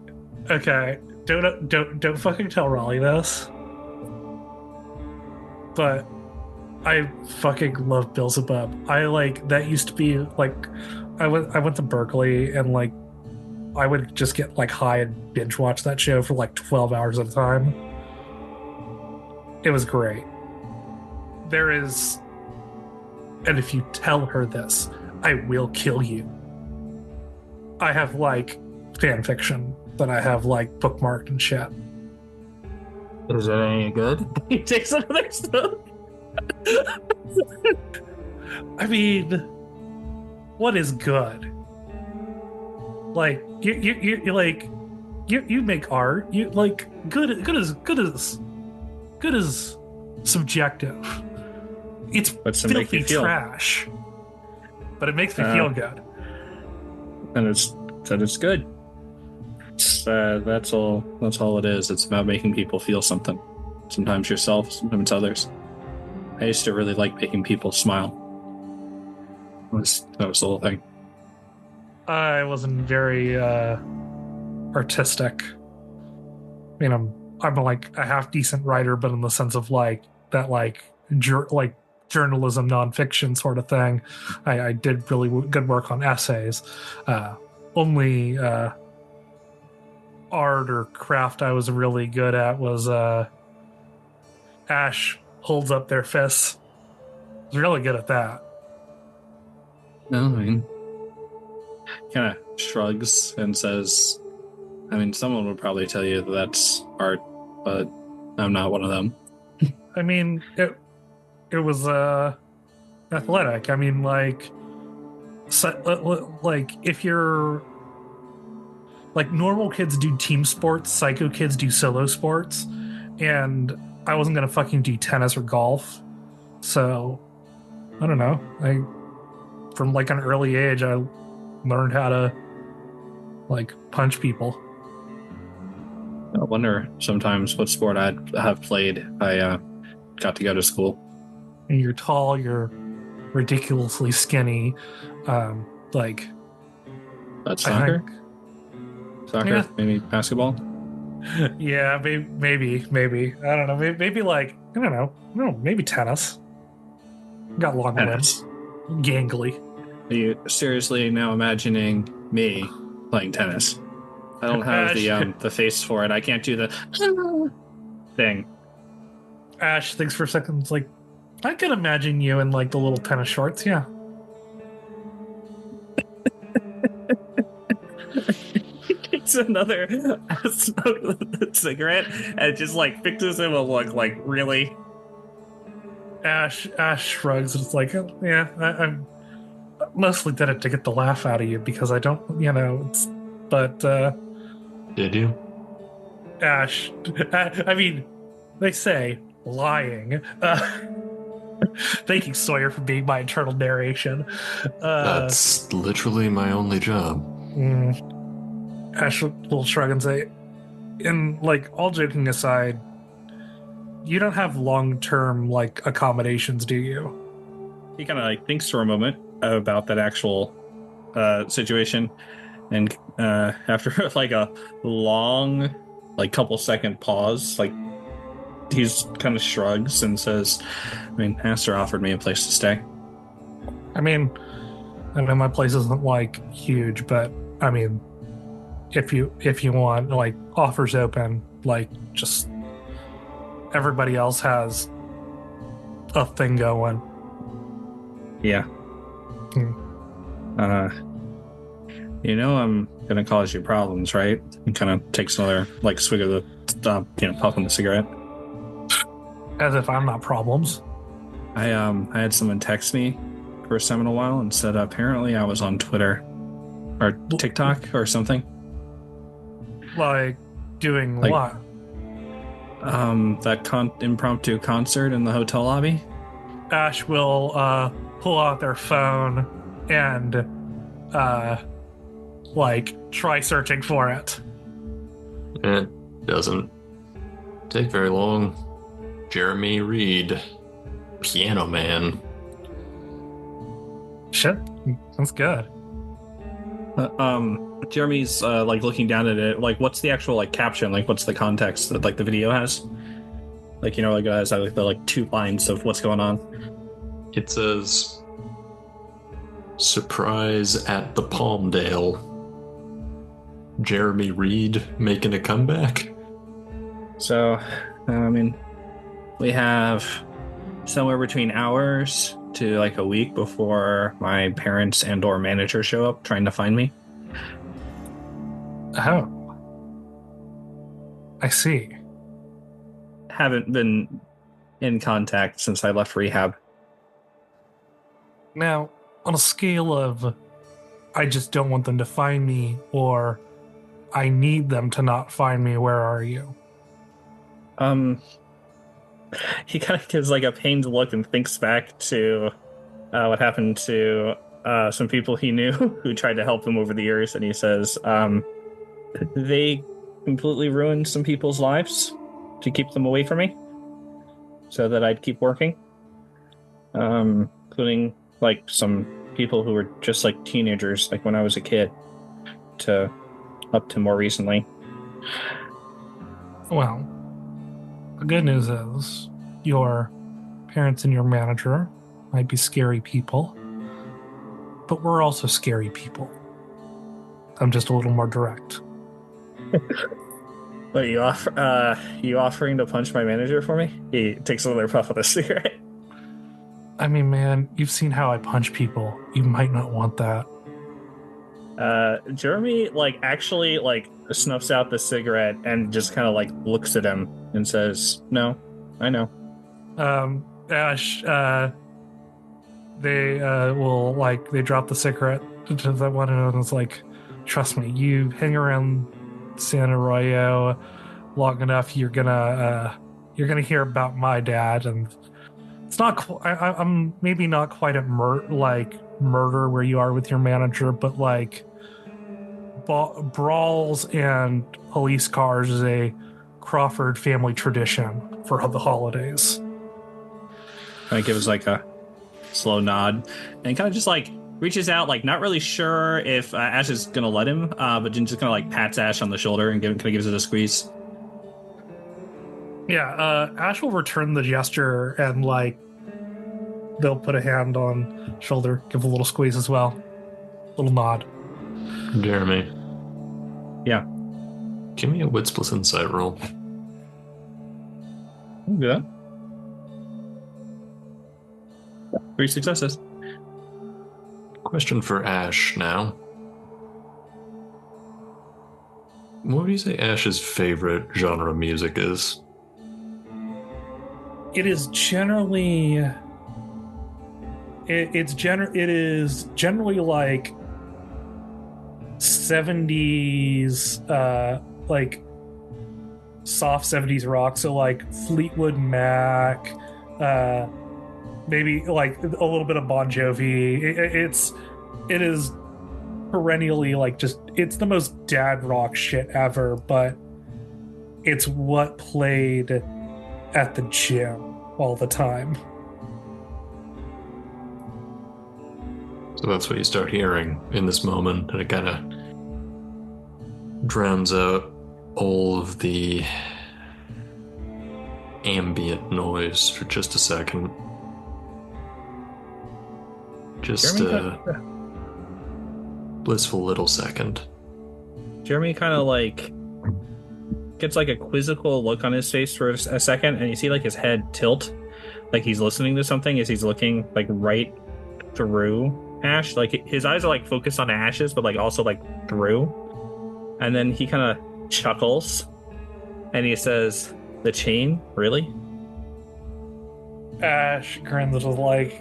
okay? Don't fucking tell Raleigh this. But I fucking love Beelzebub. That used to be like, I went to Berkeley, and like I would just get like high and binge watch that show for like 12 hours at a time. It was great. There is, and if you tell her this, I will kill you. I have like fan fiction that I have like bookmarked and shit. Is it any good? He takes another stuff. I mean, what is good? Like you make art. You like good is subjective. It's What's to make filthy you feel? trash, but it makes me feel good. And it's good. That's all it is. It's about making people feel something. Sometimes yourself, sometimes others. I used to really like making people smile. That was the whole thing. I wasn't very artistic. I mean, I'm like a half decent writer, but in the sense of like that, like journalism, nonfiction sort of thing. I did really good work on essays. Only art or craft I was really good at was Ash holds up their fists. I was really good at that. No, I mean, kind of shrugs and says, I mean, someone would probably tell you that that's art, but I'm not one of them. I mean, it was athletic. I mean, like if you're like normal kids do team sports, psycho kids do solo sports, and I wasn't gonna fucking do tennis or golf, so I don't know. From like an early age, I learned how to like punch people. I wonder sometimes what sport I'd have played if I got to go to school. And you're tall, you're ridiculously skinny. Like That's soccer? Soccer? Yeah. Maybe basketball? Yeah, maybe. I don't know. Maybe like I don't know. Maybe tennis. Got long Tennis. limbs, gangly. Are you seriously now imagining me playing tennis? I don't have the face for it. I can't do the thing. Ash thinks for a second. It's like I can imagine you in like the little tennis shorts. Yeah. Takes another cigarette and just like fixes him a look like really. Ash shrugs. It's like yeah. I'm mostly did it to get the laugh out of you because I don't, but Did you? Ash, I mean, they say lying. Thank you, Sawyer, for being my internal narration. That's literally my only job. Ash will shrug and say, and like all joking aside, you don't have long-term like accommodations, do you? He kind of like thinks for a moment about that actual situation, and after like a long, like couple second pause, like he's kind of shrugs and says, "I mean, Aster offered me a place to stay." I mean, my place isn't like huge, but I mean, if you want, like offers open, like just everybody else has a thing going. Yeah. I'm gonna cause you problems, right? He kind of takes another like swig of the puff on the cigarette. As if I'm not problems. I had someone text me first time in a while and said apparently I was on Twitter or TikTok or something. Like doing Like, what? That impromptu concert in the hotel lobby. Ash will pull out their phone and like try searching for it. It doesn't take very long. Jeremy Reed, Piano Man. Shit, that's good. Jeremy's like looking down at it. Like, what's the actual like caption? Like, what's the context that like the video has? Like, like it has like the like 2 lines of what's going on. It says, "Surprise at the Palmdale. Jeremy Reed making a comeback." So, I mean, we have somewhere between hours to like a week before my parents and/or manager show up trying to find me. Oh, I see. Haven't been in contact since I left rehab. Now, on a scale of I just don't want them to find me, or I need them to not find me. Where are you? He kind of gives like a pained look and thinks back to what happened to some people he knew who tried to help him over the years, and he says, they completely ruined some people's lives to keep them away from me so that I'd keep working, including like some people who were just like teenagers, like when I was a kid, to up to more recently. Well, the good news is your parents and your manager might be scary people, but we're also scary people. I'm just a little more direct. What, you offering to punch my manager for me? He takes another puff of the cigarette. I mean, man, you've seen how I punch people. You might not want that. Jeremy, actually, snuffs out the cigarette and just kind of, looks at him and says, "No, I know." Ash, they they drop the cigarette to that one and it's like, trust me, you hang around San Arroyo long enough, you're gonna hear about my dad, and it's not. I'm maybe not quite at murder where you are with your manager, but brawls and police cars is a Crawford family tradition for the holidays. Kind of gives a slow nod and kind of just reaches out, not really sure if Ash is gonna let him, but just kind of pats Ash on the shoulder and kind of gives it a squeeze. Yeah, Ash will return the gesture and they'll put a hand on shoulder, give a little squeeze as well, little nod. Jeremy. Yeah. Give me a Wits plus Insight roll. Yeah. 3 successes. Question for Ash now. What do you say Ash's favorite genre of music is? It is generally it is generally 70s soft 70s rock, so Fleetwood Mac, maybe a little bit of Bon Jovi. It is perennially it's the most dad rock shit ever, but it's what played at the gym all the time. So that's what you start hearing in this moment, and it kind of drowns out all of the ambient noise for just a second. Just a blissful little second. Jeremy kind of gets a quizzical look on his face for a second, and you see his head tilt, he's listening to something as he's looking right through Ash. His eyes are focused on Ash's, but also through. And then he kind of chuckles and he says, "The chain, really?" Ash grins and is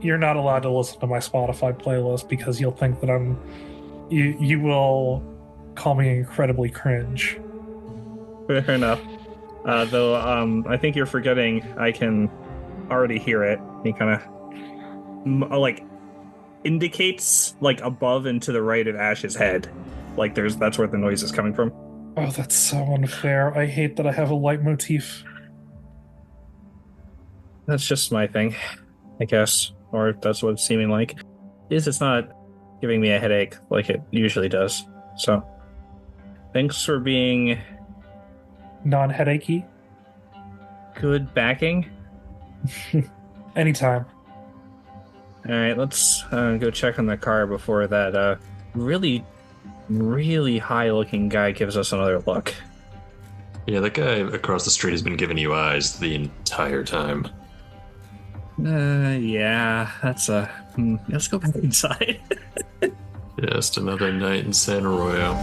"You're not allowed to listen to my Spotify playlist because you'll think that you will call me incredibly cringe." Fair enough. Though I think you're forgetting I can already hear it. He kind of indicates above and to the right of Ash's head. That's where the noise is coming from. Oh, that's so unfair. I hate that I have a leitmotif. That's just my thing, I guess. Or that's what it's seeming like. It's not giving me a headache like it usually does. So, thanks for being non-headachy. Good backing. Anytime. All right, let's go check on the car before that really, really high-looking guy gives us another look. Yeah, that guy across the street has been giving you eyes the entire time. Yeah, that's let's go back inside. Just another night in San Arroyo.